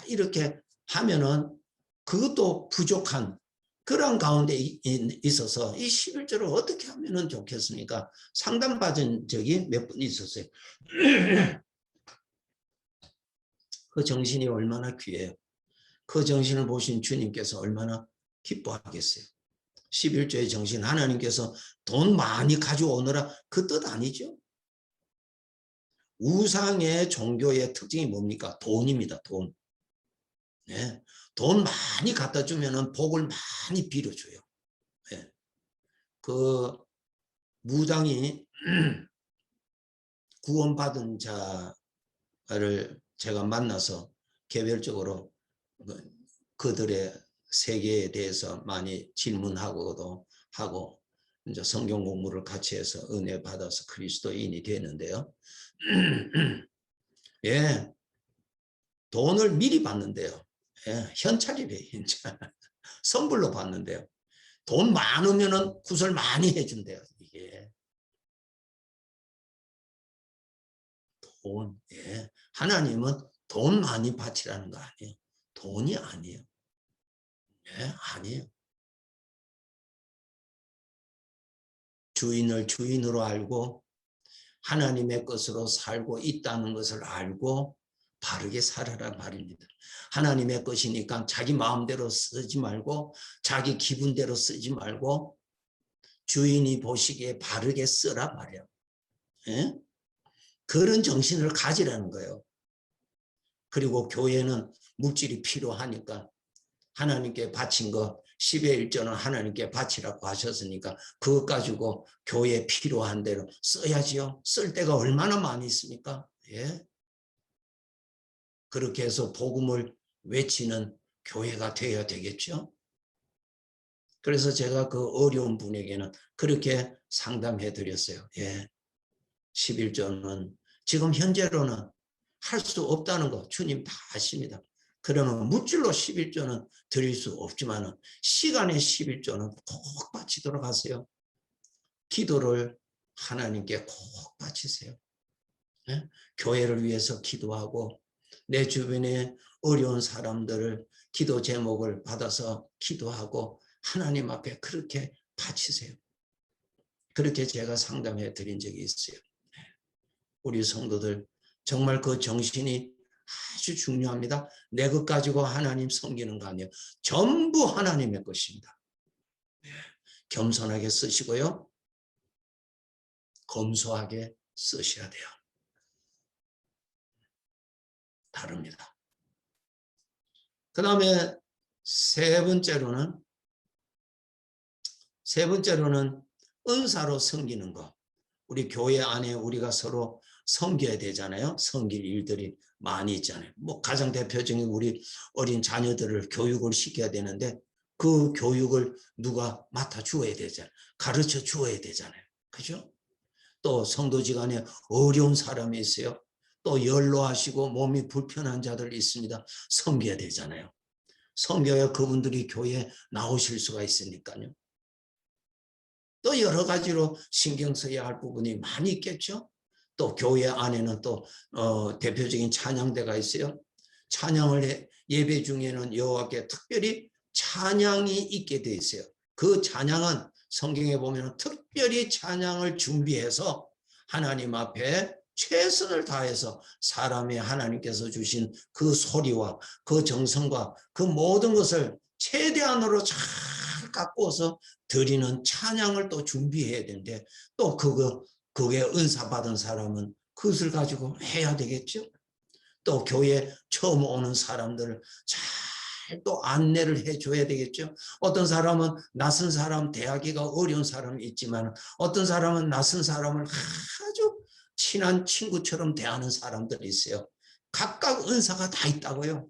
이렇게 하면은 그것도 부족한 그런 가운데 있어서 이 11조를 어떻게 하면 좋겠습니까? 상담받은 적이 몇 번 있었어요. 그 정신이 얼마나 귀해요. 그 정신을 보신 주님께서 얼마나 기뻐하겠어요. 11조의 정신 하나님께서 돈 많이 가져오느라 그 뜻 아니죠. 우상의 종교의 특징이 뭡니까? 돈입니다. 돈. 네. 돈 많이 갖다 주면은 복을 많이 빌어줘요. 네. 그 무당이 구원받은 자를 제가 만나서 개별적으로 그들의 세계에 대해서 많이 질문하고도 하고 이제 성경 공부를 같이 해서 은혜 받아서 그리스도인이 되는데요. 예, 돈을 미리 받는데요. 예, 현찰이래요. 현찰. 선불로 받는데요. 돈 많으면은 구설 많이 해준대요. 이게 돈. 예. 하나님은 돈 많이 바치라는 거 아니에요. 돈이 아니에요. 예, 아니에요. 주인을 주인으로 알고 하나님의 것으로 살고 있다는 것을 알고 바르게 살아라 말입니다. 하나님의 것이니까 자기 마음대로 쓰지 말고 자기 기분대로 쓰지 말고 주인이 보시기에 바르게 쓰라 말이야. 예? 그런 정신을 가지라는 거예요. 그리고 교회는 물질이 필요하니까 하나님께 바친 거 10의 1조는 하나님께 바치라고 하셨으니까 그것 가지고 교회에 필요한 대로 써야지요. 쓸 데가 얼마나 많이 있습니까? 예? 그렇게 해서 복음을 외치는 교회가 되어야 되겠죠. 그래서 제가 그 어려운 분에게는 그렇게 상담해 드렸어요. 예. 11조는 지금 현재로는 할 수 없다는 거 주님 다 아십니다. 그러면 물질로 11조는 드릴 수 없지만 시간의 11조는 꼭 바치도록 하세요. 기도를 하나님께 꼭 바치세요. 예? 교회를 위해서 기도하고 내 주변에 어려운 사람들을 기도 제목을 받아서 기도하고 하나님 앞에 그렇게 바치세요. 그렇게 제가 상담해 드린 적이 있어요. 우리 성도들 정말 그 정신이 아주 중요합니다. 내 것 가지고 하나님 섬기는 거 아니에요. 전부 하나님의 것입니다. 겸손하게 쓰시고요. 검소하게 쓰셔야 돼요. 다릅니다. 그 다음에 세 번째로는 은사로 섬기는 것. 우리 교회 안에 우리가 서로 섬겨야 되잖아요. 섬길 일들이 많이 있잖아요. 뭐 가장 대표적인 우리 어린 자녀들을 교육을 시켜야 되는데 그 교육을 누가 맡아 주어야 되잖아요. 가르쳐 주어야 되잖아요. 그죠? 또 성도지간에 어려운 사람이 있어요. 또 연로하시고 몸이 불편한 자들 있습니다. 섬겨야 되잖아요. 섬겨야 그분들이 교회에 나오실 수가 있으니까요. 또 여러 가지로 신경 써야 할 부분이 많이 있겠죠. 또 교회 안에는 또 대표적인 찬양대가 있어요. 찬양을 예배 중에는 여호와께 특별히 찬양이 있게 돼 있어요. 그 찬양은 성경에 보면 특별히 찬양을 준비해서 하나님 앞에 최선을 다해서 사람이 하나님께서 주신 그 소리와 그 정성과 그 모든 것을 최대한으로 잘 갖고서 드리는 찬양을 또 준비해야 되는데 또 그게 은사 받은 사람은 그것을 가지고 해야 되겠죠. 또 교회 처음 오는 사람들을 잘 또 안내를 해줘야 되겠죠. 어떤 사람은 낯선 사람 대하기가 어려운 사람이 있지만 어떤 사람은 낯선 사람을 아주 친한 친구처럼 대하는 사람들이 있어요. 각각 은사가 다 있다고요.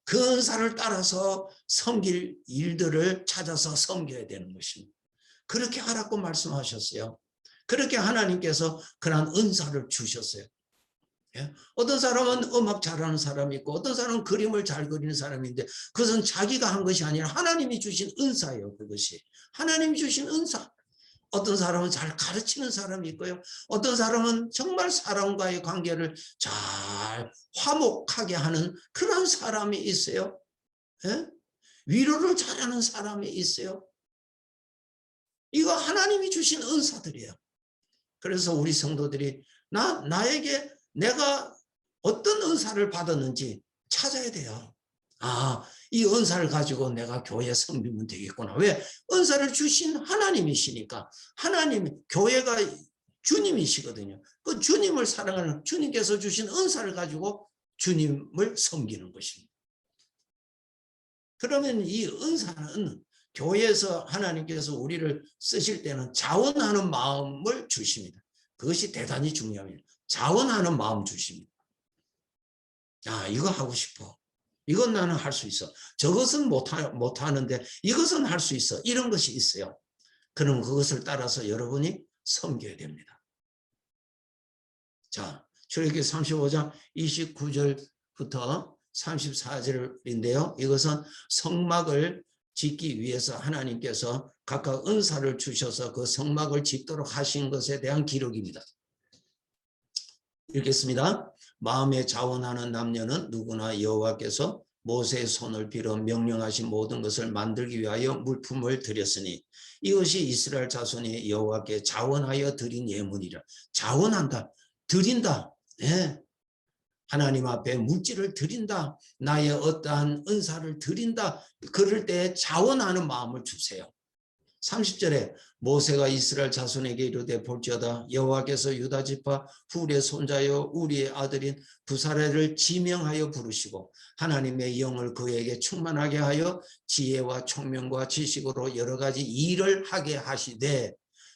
그 은사를 따라서 섬길 일들을 찾아서 섬겨야 되는 것입니다. 그렇게 하라고 말씀하셨어요. 그렇게 하나님께서 그런 은사를 주셨어요. 예? 어떤 사람은 음악 잘하는 사람이 있고 어떤 사람은 그림을 잘 그리는 사람인데 그것은 자기가 한 것이 아니라 하나님이 주신 은사예요. 그것이 하나님이 주신 은사. 어떤 사람은 잘 가르치는 사람이 있고요. 어떤 사람은 정말 사람과의 관계를 잘 화목하게 하는 그런 사람이 있어요. 예? 위로를 잘하는 사람이 있어요. 이거 하나님이 주신 은사들이에요. 그래서 우리 성도들이 나에게 내가 어떤 은사를 받았는지 찾아야 돼요. 아, 이 은사를 가지고 내가 교회 섬기면 되겠구나. 왜? 은사를 주신 하나님이시니까. 교회가 주님이시거든요. 그 주님을 사랑하는 주님께서 주신 은사를 가지고 주님을 섬기는 것입니다. 그러면 이 은사는 교회에서 하나님께서 우리를 쓰실 때는 자원하는 마음을 주십니다. 그것이 대단히 중요합니다. 자원하는 마음 주십니다. 아, 이거 하고 싶어. 이건 나는 할 수 있어. 저것은 못하는데 이것은 할 수 있어. 이런 것이 있어요. 그럼 그것을 따라서 여러분이 섬겨야 됩니다. 자, 출애굽기 35장 29절부터 34절인데요. 이것은 성막을 짓기 위해서 하나님께서 각각 은사를 주셔서 그 성막을 짓도록 하신 것에 대한 기록입니다. 읽겠습니다. 마음에 자원하는 남녀는 누구나 여호와께서 모세의 손을 빌어 명령하신 모든 것을 만들기 위하여 물품을 드렸으니 이것이 이스라엘 자손이 여호와께 자원하여 드린 예물이라. 자원한다. 드린다. 네. 하나님 앞에 물질을 드린다. 나의 어떠한 은사를 드린다. 그럴 때 자원하는 마음을 주세요. 30절에 모세가 이스라엘 자손에게 이르되 볼지어다 여호와께서 유다 지파 훌의 손자여 우리의 아들인 부사레를 지명하여 부르시고 하나님의 영을 그에게 충만하게 하여 지혜와 총명과 지식으로 여러 가지 일을 하게 하시되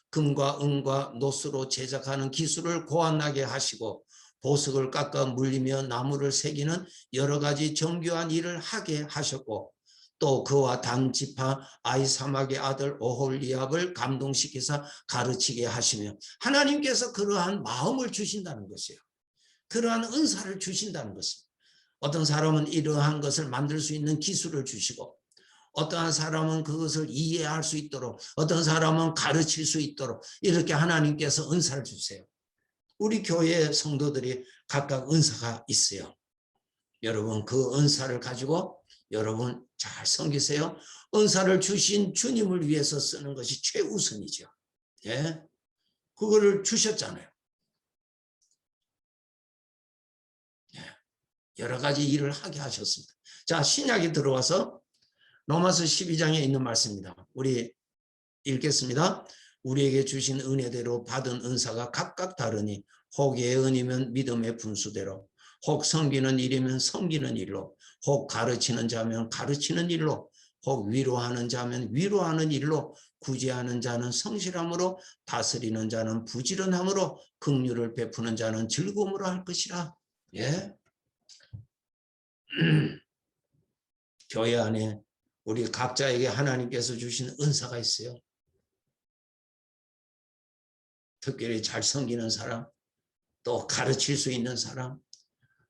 금과 은과 노스로 제작하는 기술을 고안하게 하시고 보석을 깎아 물리며 나무를 새기는 여러 가지 정교한 일을 하게 하셨고 또 그와 단 지파 아히사막의 아들 오홀리압을 감동시키사 가르치게 하시며 하나님께서 그러한 마음을 주신다는 것이에요. 그러한 은사를 주신다는 것입니다. 어떤 사람은 이러한 것을 만들 수 있는 기술을 주시고 어떠한 사람은 그것을 이해할 수 있도록 어떤 사람은 가르칠 수 있도록 이렇게 하나님께서 은사를 주세요. 우리 교회 성도들이 각각 은사가 있어요. 여러분 그 은사를 가지고 여러분 잘 섬기세요. 은사를 주신 주님을 위해서 쓰는 것이 최우선이죠. 예, 그거를 주셨잖아요. 예, 여러 가지 일을 하게 하셨습니다. 자, 신약이 들어와서 로마서 12장에 있는 말씀입니다. 우리 읽겠습니다. 우리에게 주신 은혜대로 받은 은사가 각각 다르니 혹 예언이면 믿음의 분수대로 혹 섬기는 일이면 섬기는 일로 혹 가르치는 자면 가르치는 일로 혹 위로하는 자면 위로하는 일로 구제하는 자는 성실함으로 다스리는 자는 부지런함으로 긍휼을 베푸는 자는 즐거움으로 할 것이라. 예. 교회 안에 우리 각자에게 하나님께서 주신 은사가 있어요. 특별히 잘 섬기는 사람, 또 가르칠 수 있는 사람,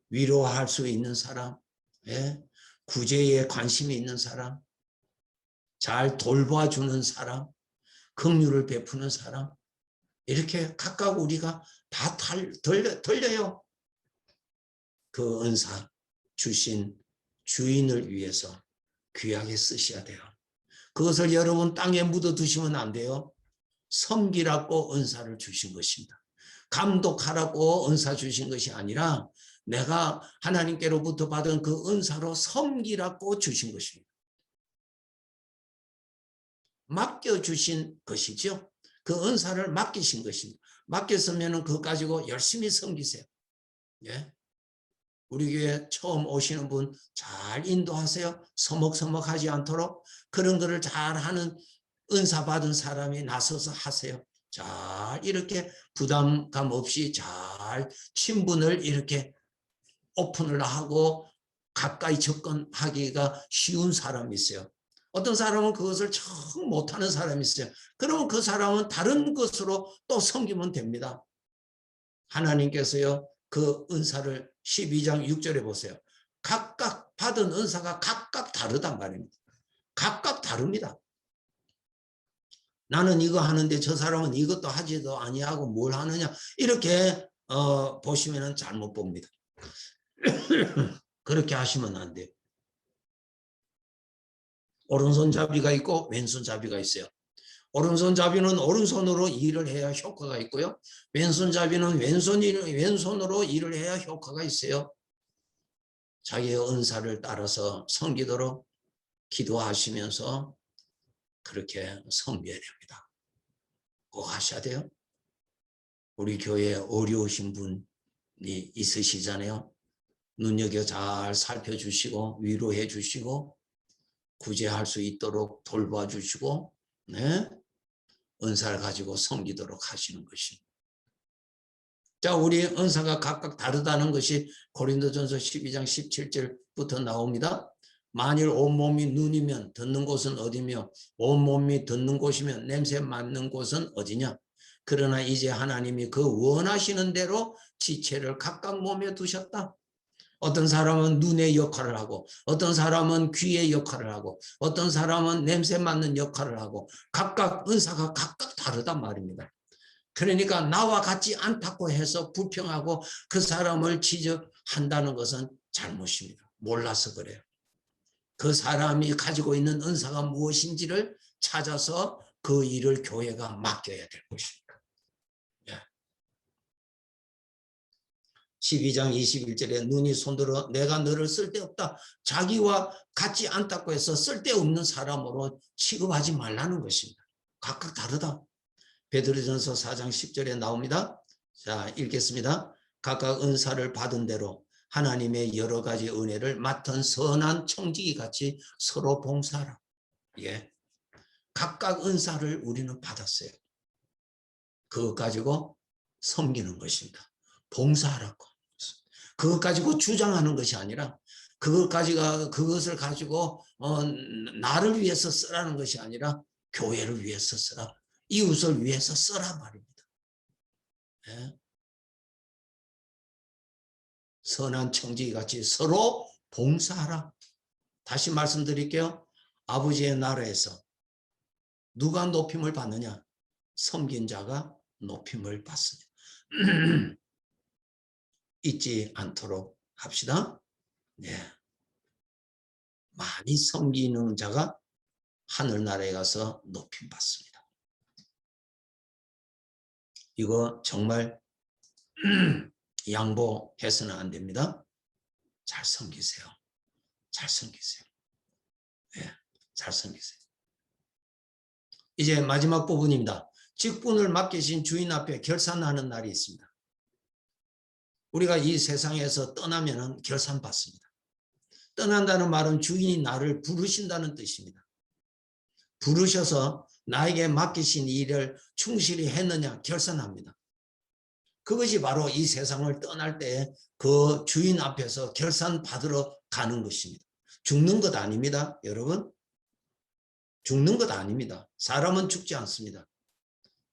위로할 수 있는 사람, 예? 구제에 관심이 있는 사람, 잘 돌봐주는 사람, 긍휼을 베푸는 사람, 이렇게 각각 우리가 다 들려요. 그 은사 주신 주인을 위해서 귀하게 쓰셔야 돼요. 그것을 여러분 땅에 묻어두시면 안 돼요. 섬기라고 은사를 주신 것입니다. 감독하라고 은사 주신 것이 아니라 내가 하나님께로부터 받은 그 은사로 섬기라고 주신 것입니다. 맡겨주신 것이죠. 그 은사를 맡기신 것입니다. 맡겼으면 그거 가지고 열심히 섬기세요. 예? 우리 교회 처음 오시는 분 잘 인도하세요. 서먹서먹하지 않도록 그런 거를 잘하는 은사 받은 사람이 나서서 하세요. 잘 이렇게 부담감 없이 잘 친분을 이렇게 오픈을 하고 가까이 접근하기가 쉬운 사람이 있어요. 어떤 사람은 그것을 참 못하는 사람이 있어요. 그러면 그 사람은 다른 것으로 또 섬기면 됩니다. 하나님께서요 그 은사를 12장 6절에 보세요. 각각 받은 은사가 각각 다르단 말입니다. 각각 다릅니다. 나는 이거 하는데 저 사람은 이것도 하지도 아니하고 뭘 하느냐 이렇게 보시면 잘못 봅니다. 그렇게 하시면 안 돼요. 오른손잡이가 있고 왼손잡이가 있어요. 오른손잡이는 오른손으로 일을 해야 효과가 있고요. 왼손잡이는 왼손으로 일을 해야 효과가 있어요. 자기의 은사를 따라서 섬기도록 기도하시면서 그렇게 섬겨야 됩니다. 꼭 하셔야 돼요. 우리 교회에 어려우신 분이 있으시잖아요. 눈여겨 잘 살펴주시고 위로해 주시고 구제할 수 있도록 돌봐주시고 네? 은사를 가지고 섬기도록 하시는 것입니다. 자, 우리 은사가 각각 다르다는 것이 고린도전서 12장 17절부터 나옵니다. 만일 온몸이 눈이면 듣는 곳은 어디며 온몸이 듣는 곳이면 냄새 맡는 곳은 어디냐. 그러나 이제 하나님이 그 원하시는 대로 지체를 각각 몸에 두셨다. 어떤 사람은 눈의 역할을 하고 어떤 사람은 귀의 역할을 하고 어떤 사람은 냄새 맡는 역할을 하고 각각 은사가 각각 다르단 말입니다. 그러니까 나와 같지 않다고 해서 불평하고 그 사람을 지적한다는 것은 잘못입니다. 몰라서 그래요. 그 사람이 가지고 있는 은사가 무엇인지를 찾아서 그 일을 교회가 맡겨야 될 것입니다. 12장 21절에 눈이 손들어 내가 너를 쓸데없다. 자기와 같지 않다고 해서 쓸데없는 사람으로 취급하지 말라는 것입니다. 각각 다르다. 베드로전서 4장 10절에 나옵니다. 자, 읽겠습니다. 각각 은사를 받은 대로 하나님의 여러 가지 은혜를 맡은 선한 청지기 같이 서로 봉사하라. 예. 각각 은사를 우리는 받았어요. 그것 가지고 섬기는 것입니다. 봉사하라고. 그것 가지고 주장하는 것이 아니라 그것을 가지고 나를 위해서 쓰라는 것이 아니라 교회를 위해서 쓰라. 이웃을 위해서 쓰라 말입니다. 네? 선한 청지기 같이 서로 봉사하라. 다시 말씀드릴게요. 아버지의 나라에서 누가 높임을 받느냐? 섬긴 자가 높임을 받습니다. 잊지 않도록 합시다. 네. 많이 섬기는 자가 하늘나라에 가서 높임 받습니다. 이거 정말 양보해서는 안 됩니다. 잘 섬기세요. 잘 섬기세요. 네, 잘 섬기세요. 이제 마지막 부분입니다. 직분을 맡기신 주인 앞에 결산하는 날이 있습니다. 우리가 이 세상에서 떠나면 결산받습니다. 떠난다는 말은 주인이 나를 부르신다는 뜻입니다. 부르셔서 나에게 맡기신 일을 충실히 했느냐 결산합니다. 그것이 바로 이 세상을 떠날 때 그 주인 앞에서 결산 받으러 가는 것입니다. 죽는 것 아닙니다, 여러분. 죽는 것 아닙니다. 사람은 죽지 않습니다.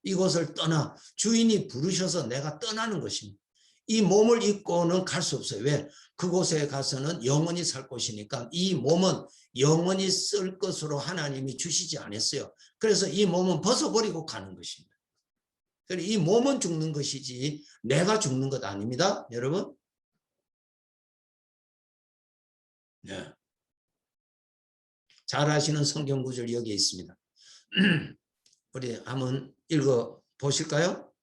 이곳을 떠나 주인이 부르셔서 내가 떠나는 것입니다. 이 몸을 입고는 갈 수 없어요. 왜? 그곳에 가서는 영원히 살 곳이니까 이 몸은 영원히 쓸 것으로 하나님이 주시지 않았어요. 그래서 이 몸은 벗어버리고 가는 것입니다. 이 몸은 죽는 것이지 내가 죽는 것 아닙니다, 여러분. 네. 잘 아시는 성경 구절 여기에 있습니다. 우리 한번 읽어 보실까요?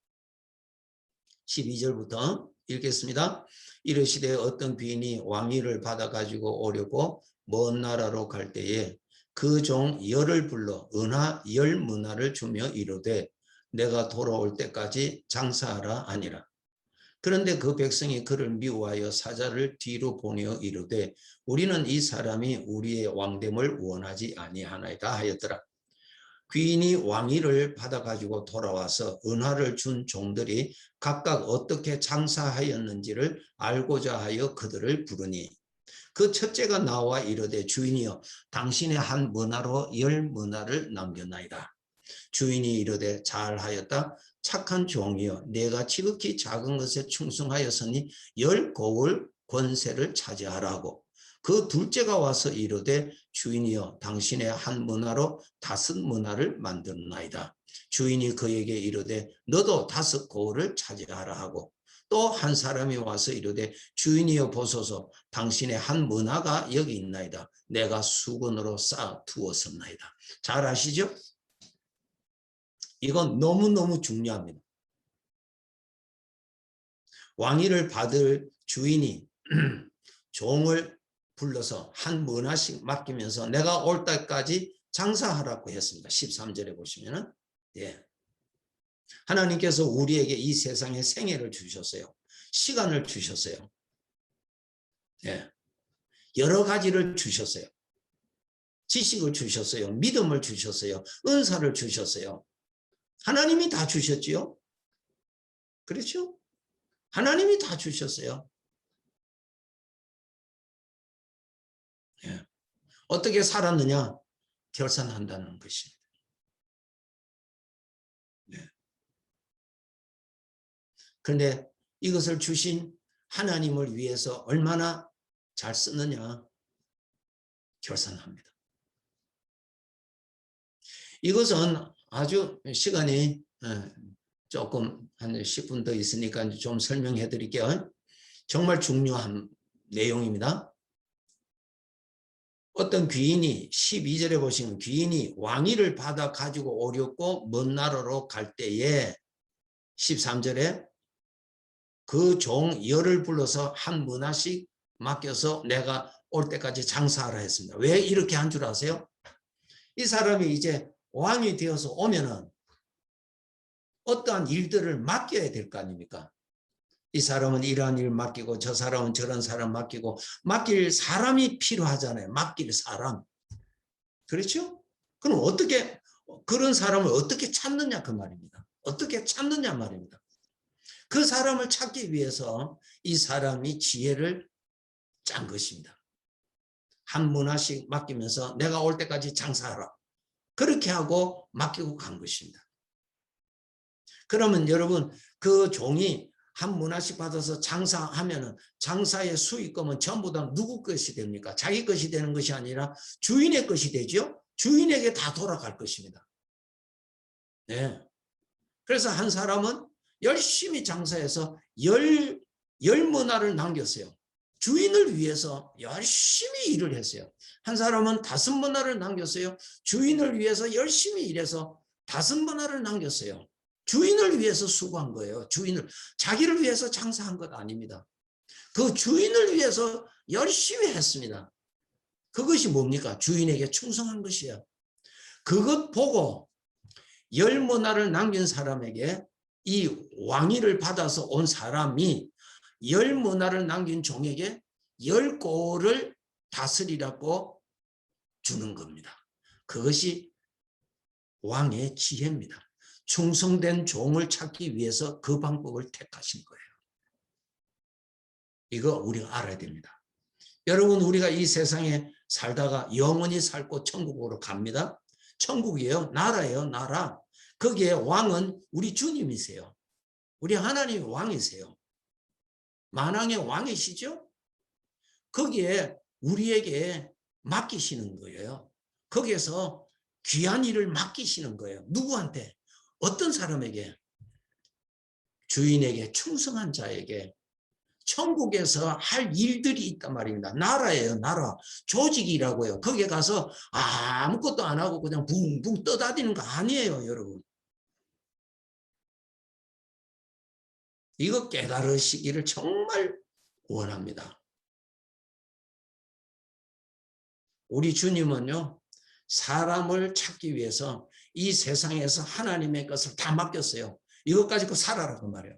12절부터 읽겠습니다. 이르시되 어떤 귀인이 왕위를 받아 가지고 오려고 먼 나라로 갈 때에 그 종 열을 불러 은하 10문화를 주며 이르되 내가 돌아올 때까지 장사하라 아니라. 그런데 그 백성이 그를 미워하여 사자를 뒤로 보내어 이르되 우리는 이 사람이 우리의 왕됨을 원하지 아니하나이다 하였더라. 귀인이 왕위를 받아가지고 돌아와서 은화를 준 종들이 각각 어떻게 장사하였는지를 알고자 하여 그들을 부르니 그 첫째가 나와 이르되 주인이여 당신의 한 문화로 10문화를 남겼나이다. 주인이 이르되 잘하였다. 착한 종이여 내가 지극히 작은 것에 충성하였으니 10고을 권세를 차지하라고. 그 둘째가 와서 이르되 주인이여 당신의 한 문화로 5문화를 만들었나이다. 주인이 그에게 이르되 너도 5고을을 차지하라 하고 또 한 사람이 와서 이르되 주인이여 보소서 당신의 한 문화가 여기 있나이다. 내가 수건으로 쌓아 두었었나이다. 잘 아시죠? 이건 너무너무 중요합니다. 왕위를 받을 주인이 종을 불러서 한 문화씩 맡기면서 내가 올 때까지 장사하라고 했습니다. 13절에 보시면은. 예. 하나님께서 우리에게 이 세상에 생애를 주셨어요. 시간을 주셨어요. 예. 여러 가지를 주셨어요. 지식을 주셨어요. 믿음을 주셨어요. 은사를 주셨어요. 하나님이 다 주셨지요? 그렇죠? 하나님이 다 주셨어요. 예. 어떻게 살았느냐? 결산한다는 것입니다. 네. 그런데 이것을 주신 하나님을 위해서 얼마나 잘 쓰느냐 결산합니다. 이것은 아주 시간이 조금 한 10분 더 있으니까 좀 설명해 드릴게요. 정말 중요한 내용입니다. 어떤 귀인이 12절에 보시면 귀인이 왕위를 받아 가지고 오렵고 먼 나라로 갈 때에 13절에 그 종 열을 불러서 한 문화씩 맡겨서 내가 올 때까지 장사하라 했습니다. 왜 이렇게 한 줄 아세요? 이 사람이 이제 왕이 되어서 오면은 어떠한 일들을 맡겨야 될 거 아닙니까? 이 사람은 이러한 일 맡기고 저 사람은 저런 사람 맡기고 맡길 사람이 필요하잖아요. 맡길 사람. 그렇죠? 그럼 어떻게 그런 사람을 어떻게 찾느냐 그 말입니다. 어떻게 찾느냐 말입니다. 그 사람을 찾기 위해서 이 사람이 지혜를 짠 것입니다. 한 문화씩 맡기면서 내가 올 때까지 장사하라. 그렇게 하고 맡기고 간 것입니다. 그러면 여러분 그 종이 한 문화씩 받아서 장사하면은 장사의 수익금은 전부 다 누구 것이 됩니까? 자기 것이 되는 것이 아니라 주인의 것이 되죠. 주인에게 다 돌아갈 것입니다. 네. 그래서 한 사람은 열심히 장사해서 열 문화를 남겼어요. 주인을 위해서 열심히 일을 했어요. 한 사람은 5 문화를 남겼어요. 주인을 위해서 열심히 일해서 5 문화를 남겼어요. 주인을 위해서 수고한 거예요. 주인을, 자기를 위해서 장사한 것 아닙니다. 그 주인을 위해서 열심히 했습니다. 그것이 뭡니까? 주인에게 충성한 것이에요. 그것 보고 10 문화를 남긴 사람에게 이 왕위를 받아서 온 사람이 10 문화를 남긴 종에게 10 고을을 다스리라고 주는 겁니다. 그것이 왕의 지혜입니다. 충성된 종을 찾기 위해서 그 방법을 택하신 거예요. 이거 우리가 알아야 됩니다. 여러분 우리가 이 세상에 살다가 영원히 살고 천국으로 갑니다. 천국이에요. 나라예요. 나라. 거기에 왕은 우리 주님이세요. 우리 하나님이 왕이세요. 만왕의 왕이시죠? 거기에 우리에게 맡기시는 거예요. 거기에서 귀한 일을 맡기시는 거예요. 누구한테? 어떤 사람에게? 주인에게 충성한 자에게 천국에서 할 일들이 있단 말입니다. 나라예요. 나라. 조직이라고 해요. 거기에 가서 아무것도 안 하고 그냥 붕붕 떠다니는 거 아니에요. 여러분. 이거 깨달으시기를 정말 원합니다. 우리 주님은요. 사람을 찾기 위해서 이 세상에서 하나님의 것을 다 맡겼어요. 이것 가지고 살아라고 말해요.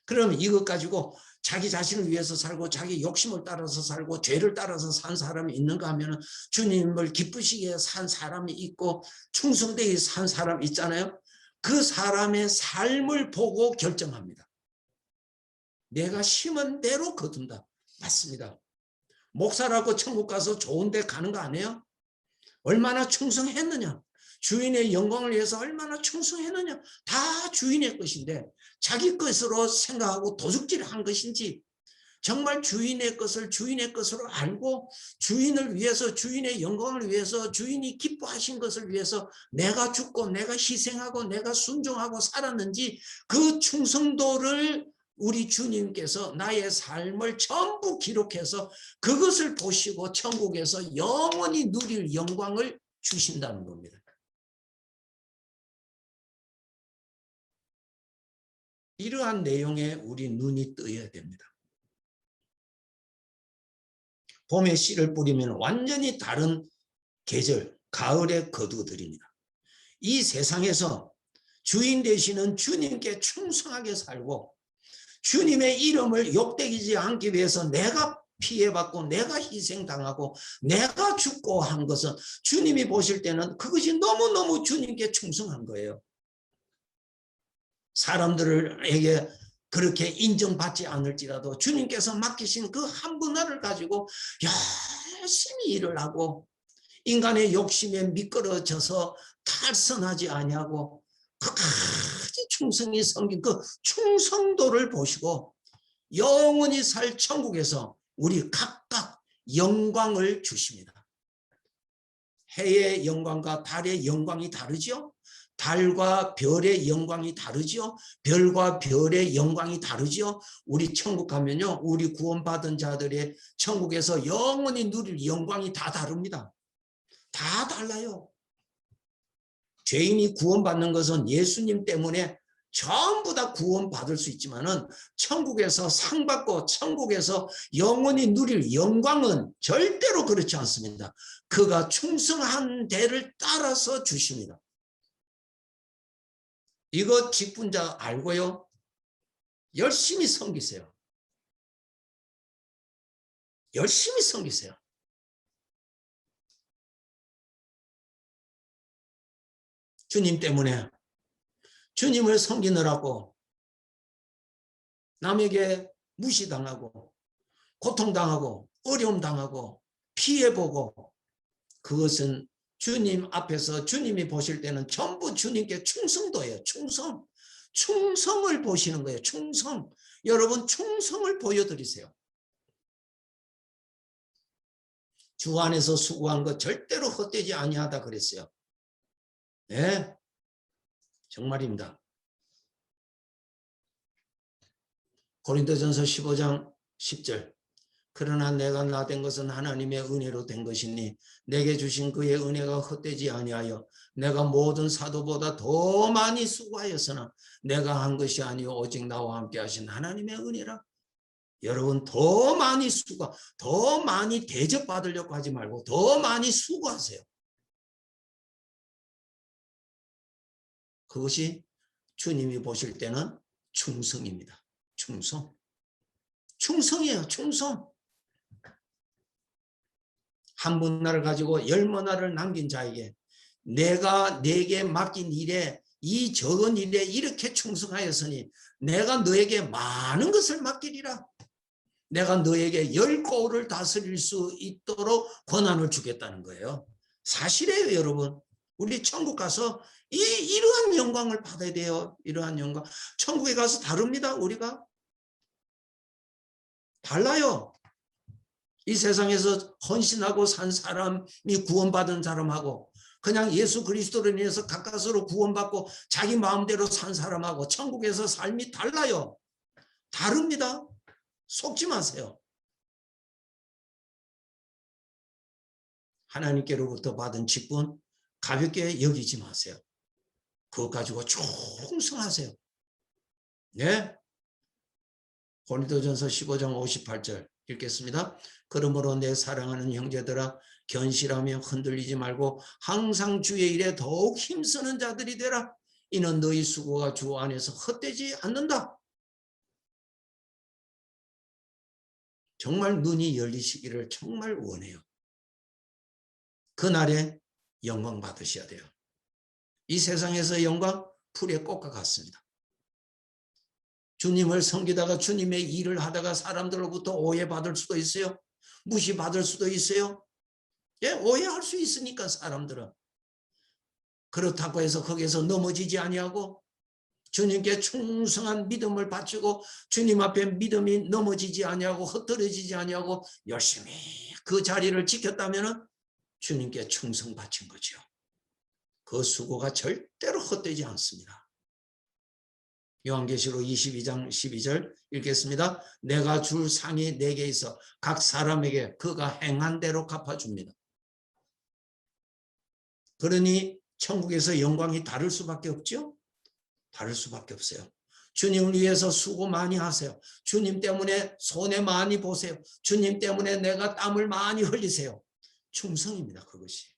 그러면 이것 가지고 자기 자신을 위해서 살고 자기 욕심을 따라서 살고 죄를 따라서 산 사람이 있는가 하면 주님을 기쁘시게 산 사람이 있고 충성되게 산 사람이 있잖아요. 그 사람의 삶을 보고 결정합니다. 내가 심은 대로 거둔다. 맞습니다. 목사라고 천국 가서 좋은 데 가는 거 아니에요? 얼마나 충성했느냐. 주인의 영광을 위해서 얼마나 충성했느냐. 다 주인의 것인데 자기 것으로 생각하고 도둑질한 것인지 정말 주인의 것을 주인의 것으로 알고 주인을 위해서 주인의 영광을 위해서 주인이 기뻐하신 것을 위해서 내가 죽고 내가 희생하고 내가 순종하고 살았는지 그 충성도를 우리 주님께서 나의 삶을 전부 기록해서 그것을 보시고 천국에서 영원히 누릴 영광을 주신다는 겁니다. 이러한 내용에 우리 눈이 뜨여야 됩니다. 봄에 씨를 뿌리면 완전히 다른 계절, 가을에 거두어드립니다. 이 세상에서 주인 되시는 주님께 충성하게 살고 주님의 이름을 욕되이지 않기 위해서 내가 피해받고 내가 희생당하고 내가 죽고 한 것은 주님이 보실 때는 그것이 너무너무 주님께 충성한 거예요. 사람들에게 그렇게 인정받지 않을지라도 주님께서 맡기신 그 한 분을 가지고 열심히 일을 하고 인간의 욕심에 미끄러져서 탈선하지 아니하고 끝까지 충성이 섬긴 그 충성도를 보시고 영원히 살 천국에서 우리 각각 영광을 주십니다. 해의 영광과 달의 영광이 다르죠. 달과 별의 영광이 다르죠. 별과 별의 영광이 다르죠. 우리 천국 가면요, 우리 구원받은 자들의 천국에서 영원히 누릴 영광이 다 다릅니다. 다 달라요. 죄인이 구원받는 것은 예수님 때문에 전부 다 구원받을 수 있지만은 천국에서 상 받고 천국에서 영원히 누릴 영광은 절대로 그렇지 않습니다. 그가 충성한 대를 따라서 주십니다. 이거 직분자 알고요? 열심히 섬기세요. 열심히 섬기세요. 주님 때문에 주님을 섬기느라고 남에게 무시당하고 고통당하고 어려움당하고 피해보고 그것은 주님 앞에서 주님이 보실 때는 전부 주님께 충성도예요. 충성. 충성을 보시는 거예요. 충성. 여러분 충성을 보여드리세요. 주 안에서 수고한 것 절대로 헛되지 아니하다 그랬어요. 네, 정말입니다. 고린도전서 15장 10절. 그러나 내가 나된 것은 하나님의 은혜로 된 것이니 내게 주신 그의 은혜가 헛되지 아니하여 내가 모든 사도보다 더 많이 수고하였으나 내가 한 것이 아니요 오직 나와 함께 하신 하나님의 은혜라. 여러분 더 많이 더 많이 대접받으려고 하지 말고 더 많이 수고하세요. 그것이 주님이 보실 때는 충성입니다. 충성. 충성이에요. 충성. 한 문화를 가지고 10문화를 남긴 자에게 내가 내게 맡긴 일에 이 적은 일에 이렇게 충성하였으니 내가 너에게 많은 것을 맡기리라. 내가 너에게 10고을을 다스릴 수 있도록 권한을 주겠다는 거예요. 사실이에요, 여러분. 우리 천국 가서 이러한 영광을 받아야 돼요. 이러한 영광. 천국에 가서 다릅니다, 우리가. 달라요. 이 세상에서 헌신하고 산 사람이 구원받은 사람하고 그냥 예수 그리스도로 인해서 가까스로 구원받고 자기 마음대로 산 사람하고 천국에서 삶이 달라요. 다릅니다. 속지 마세요. 하나님께로부터 받은 직분 가볍게 여기지 마세요. 그것 가지고 충성하세요. 네. 고린도전서 15장 58절 읽겠습니다. 그러므로 내 사랑하는 형제들아 견실하며 흔들리지 말고 항상 주의 일에 더욱 힘쓰는 자들이 되라. 이는 너희 수고가 주 안에서 헛되지 않는다. 정말 눈이 열리시기를 정말 원해요. 그날에 영광 받으셔야 돼요. 이 세상에서 영광 풀의 꽃과 같습니다. 주님을 섬기다가 주님의 일을 하다가 사람들로부터 오해받을 수도 있어요. 무시받을 수도 있어요. 예, 오해할 수 있으니까 사람들은. 그렇다고 해서 거기에서 넘어지지 아니하고 주님께 충성한 믿음을 바치고 주님 앞에 믿음이 넘어지지 아니하고 흩어지지 아니하고 열심히 그 자리를 지켰다면 주님께 충성 바친 거죠. 그 수고가 절대로 헛되지 않습니다. 요한계시록 22장 12절 읽겠습니다. 내가 줄 상이 내게 있어 각 사람에게 그가 행한 대로 갚아줍니다. 그러니 천국에서 영광이 다를 수밖에 없죠? 다를 수밖에 없어요. 주님을 위해서 수고 많이 하세요. 주님 때문에 손해 많이 보세요. 주님 때문에 내가 땀을 많이 흘리세요. 충성입니다. 그것이.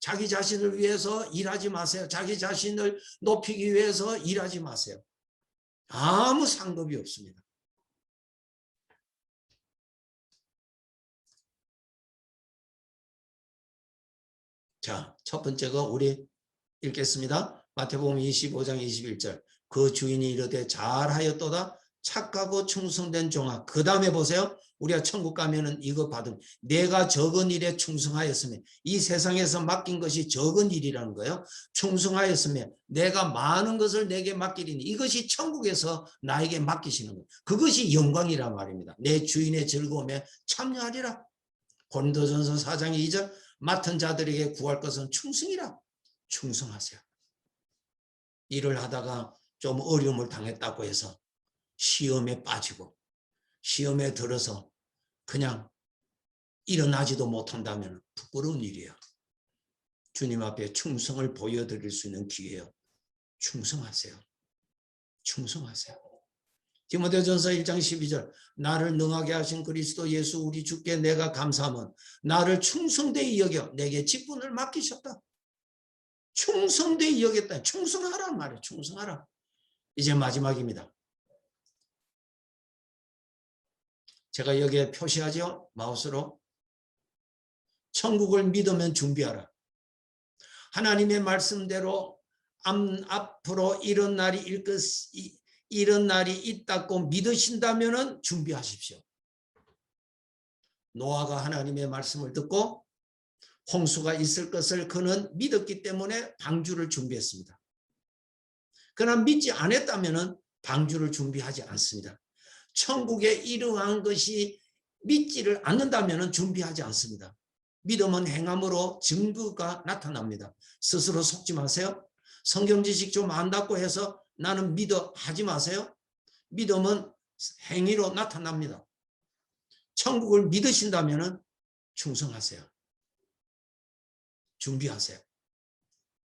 자기 자신을 위해서 일하지 마세요. 자기 자신을 높이기 위해서 일하지 마세요. 아무 상관이 없습니다. 자, 첫 번째가 우리 읽겠습니다. 마태복음 25장 21절. 그 주인이 이르되 잘하였도다. 착하고 충성된 종아. 그 다음에 보세요. 우리가 천국 가면은 이거 받으면 내가 적은 일에 충성하였으며, 이 세상에서 맡긴 것이 적은 일이라는 거예요. 충성하였으며 내가 많은 것을 내게 맡기리니, 이것이 천국에서 나에게 맡기시는 거예요. 그것이 영광이란 말입니다. 내 주인의 즐거움에 참여하리라. 고린도전서 4장 2절, 맡은 자들에게 구할 것은 충성이라. 충성하세요. 일을 하다가 좀 어려움을 당했다고 해서 시험에 빠지고 시험에 들어서 그냥 일어나지도 못한다면 부끄러운 일이에요. 주님 앞에 충성을 보여드릴 수 있는 기회예요. 충성하세요. 충성하세요. 디모데전서 1장 12절, 나를 능하게 하신 그리스도 예수 우리 주께 내가 감사함은 나를 충성되이 여겨 내게 직분을 맡기셨다. 충성되이 여겼다. 충성하란 말이에요. 충성하라. 이제 마지막입니다. 제가 여기에 표시하죠. 마우스로. 천국을 믿으면 준비하라. 하나님의 말씀대로 앞으로 이런 날이 있다고 믿으신다면 준비하십시오. 노아가 하나님의 말씀을 듣고 홍수가 있을 것을 그는 믿었기 때문에 방주를 준비했습니다. 그러나 믿지 않았다면 방주를 준비하지 않습니다. 천국에 이러한 것이 믿지를 않는다면 준비하지 않습니다. 믿음은 행함으로 증거가 나타납니다. 스스로 속지 마세요. 성경 지식 좀 안다고 해서 나는 믿어 하지 마세요. 믿음은 행위로 나타납니다. 천국을 믿으신다면 충성하세요. 준비하세요.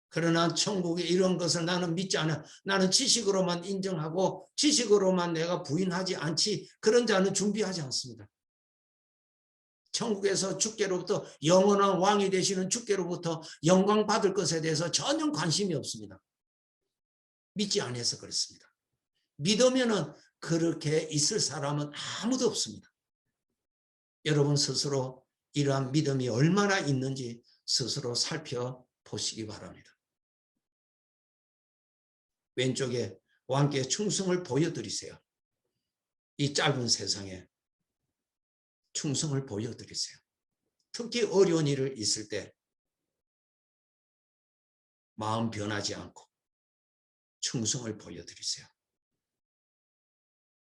그러나 천국에 이런 것을 나는 믿지 않아. 나는 지식으로만 인정하고 지식으로만 내가 부인하지 않지. 그런 자는 준비하지 않습니다. 천국에서 주께로부터 영원한 왕이 되시는 주께로부터 영광 받을 것에 대해서 전혀 관심이 없습니다. 믿지 않아서 그렇습니다. 믿으면은 그렇게 있을 사람은 아무도 없습니다. 여러분 스스로 이러한 믿음이 얼마나 있는지 스스로 살펴보시기 바랍니다. 왼쪽에 왕께 충성을 보여드리세요. 이 짧은 세상에 충성을 보여드리세요. 특히 어려운 일을 있을 때 마음 변하지 않고 충성을 보여드리세요.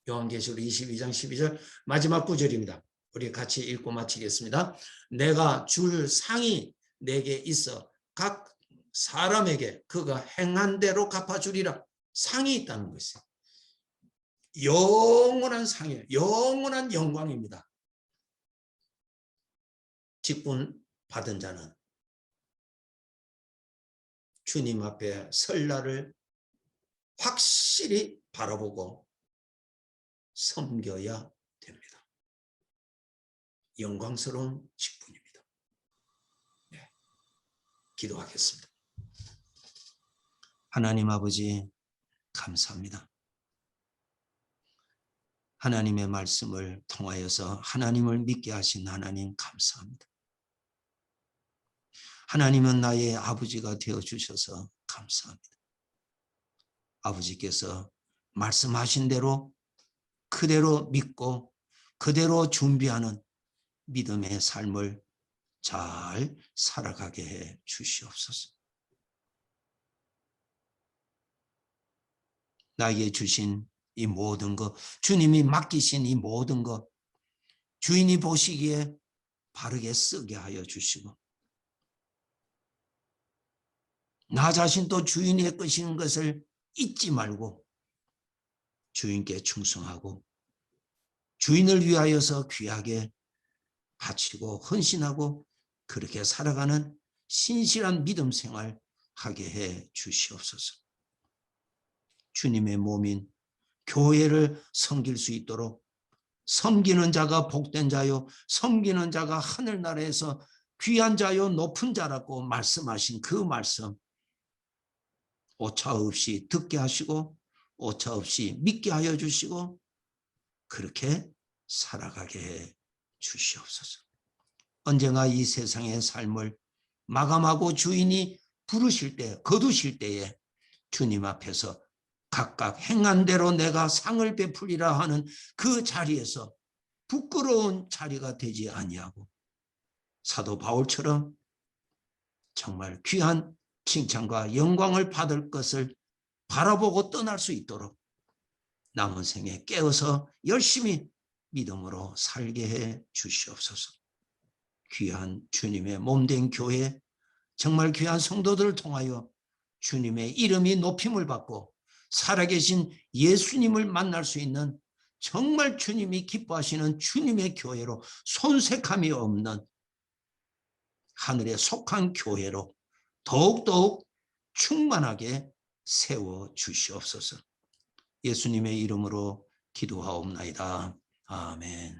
요한계시록 22장 12절 마지막 구절입니다. 우리 같이 읽고 마치겠습니다. 내가 줄 상이 내게 있어 각 사람에게 그가 행한 대로 갚아주리라. 상이 있다는 것이에요. 영원한 상이에요. 영원한 영광입니다. 직분 받은 자는 주님 앞에 설 날을 확실히 바라보고 섬겨야 됩니다. 영광스러운 직분입니다. 네, 기도하겠습니다. 하나님 아버지 감사합니다. 하나님의 말씀을 통하여서 하나님을 믿게 하신 하나님 감사합니다. 하나님은 나의 아버지가 되어주셔서 감사합니다. 아버지께서 말씀하신 대로 그대로 믿고 그대로 준비하는 믿음의 삶을 잘 살아가게 해 주시옵소서. 나에게 주신 이 모든 것, 주님이 맡기신 이 모든 것, 주인이 보시기에 바르게 쓰게 하여 주시고 나 자신도 주인의 것인 것을 잊지 말고 주인께 충성하고 주인을 위하여서 귀하게 바치고 헌신하고 그렇게 살아가는 신실한 믿음 생활 하게 해 주시옵소서. 주님의 몸인 교회를 섬길 수 있도록 섬기는 자가 복된 자요 섬기는 자가 하늘나라에서 귀한 자요 높은 자라고 말씀하신 그 말씀 오차 없이 듣게 하시고 오차 없이 믿게 하여 주시고 그렇게 살아가게 해 주시옵소서. 언젠가 이 세상의 삶을 마감하고 주인이 부르실 때 거두실 때에 주님 앞에서 각각 행한 대로 내가 상을 베풀리라 하는 그 자리에서 부끄러운 자리가 되지 아니하고 사도 바울처럼 정말 귀한 칭찬과 영광을 받을 것을 바라보고 떠날 수 있도록 남은 생에 깨어서 열심히 믿음으로 살게 해 주시옵소서. 귀한 주님의 몸된 교회, 정말 귀한 성도들을 통하여 주님의 이름이 높임을 받고 살아계신 예수님을 만날 수 있는 정말 주님이 기뻐하시는 주님의 교회로, 손색함이 없는 하늘에 속한 교회로 더욱더욱 충만하게 세워 주시옵소서. 예수님의 이름으로 기도하옵나이다. 아멘.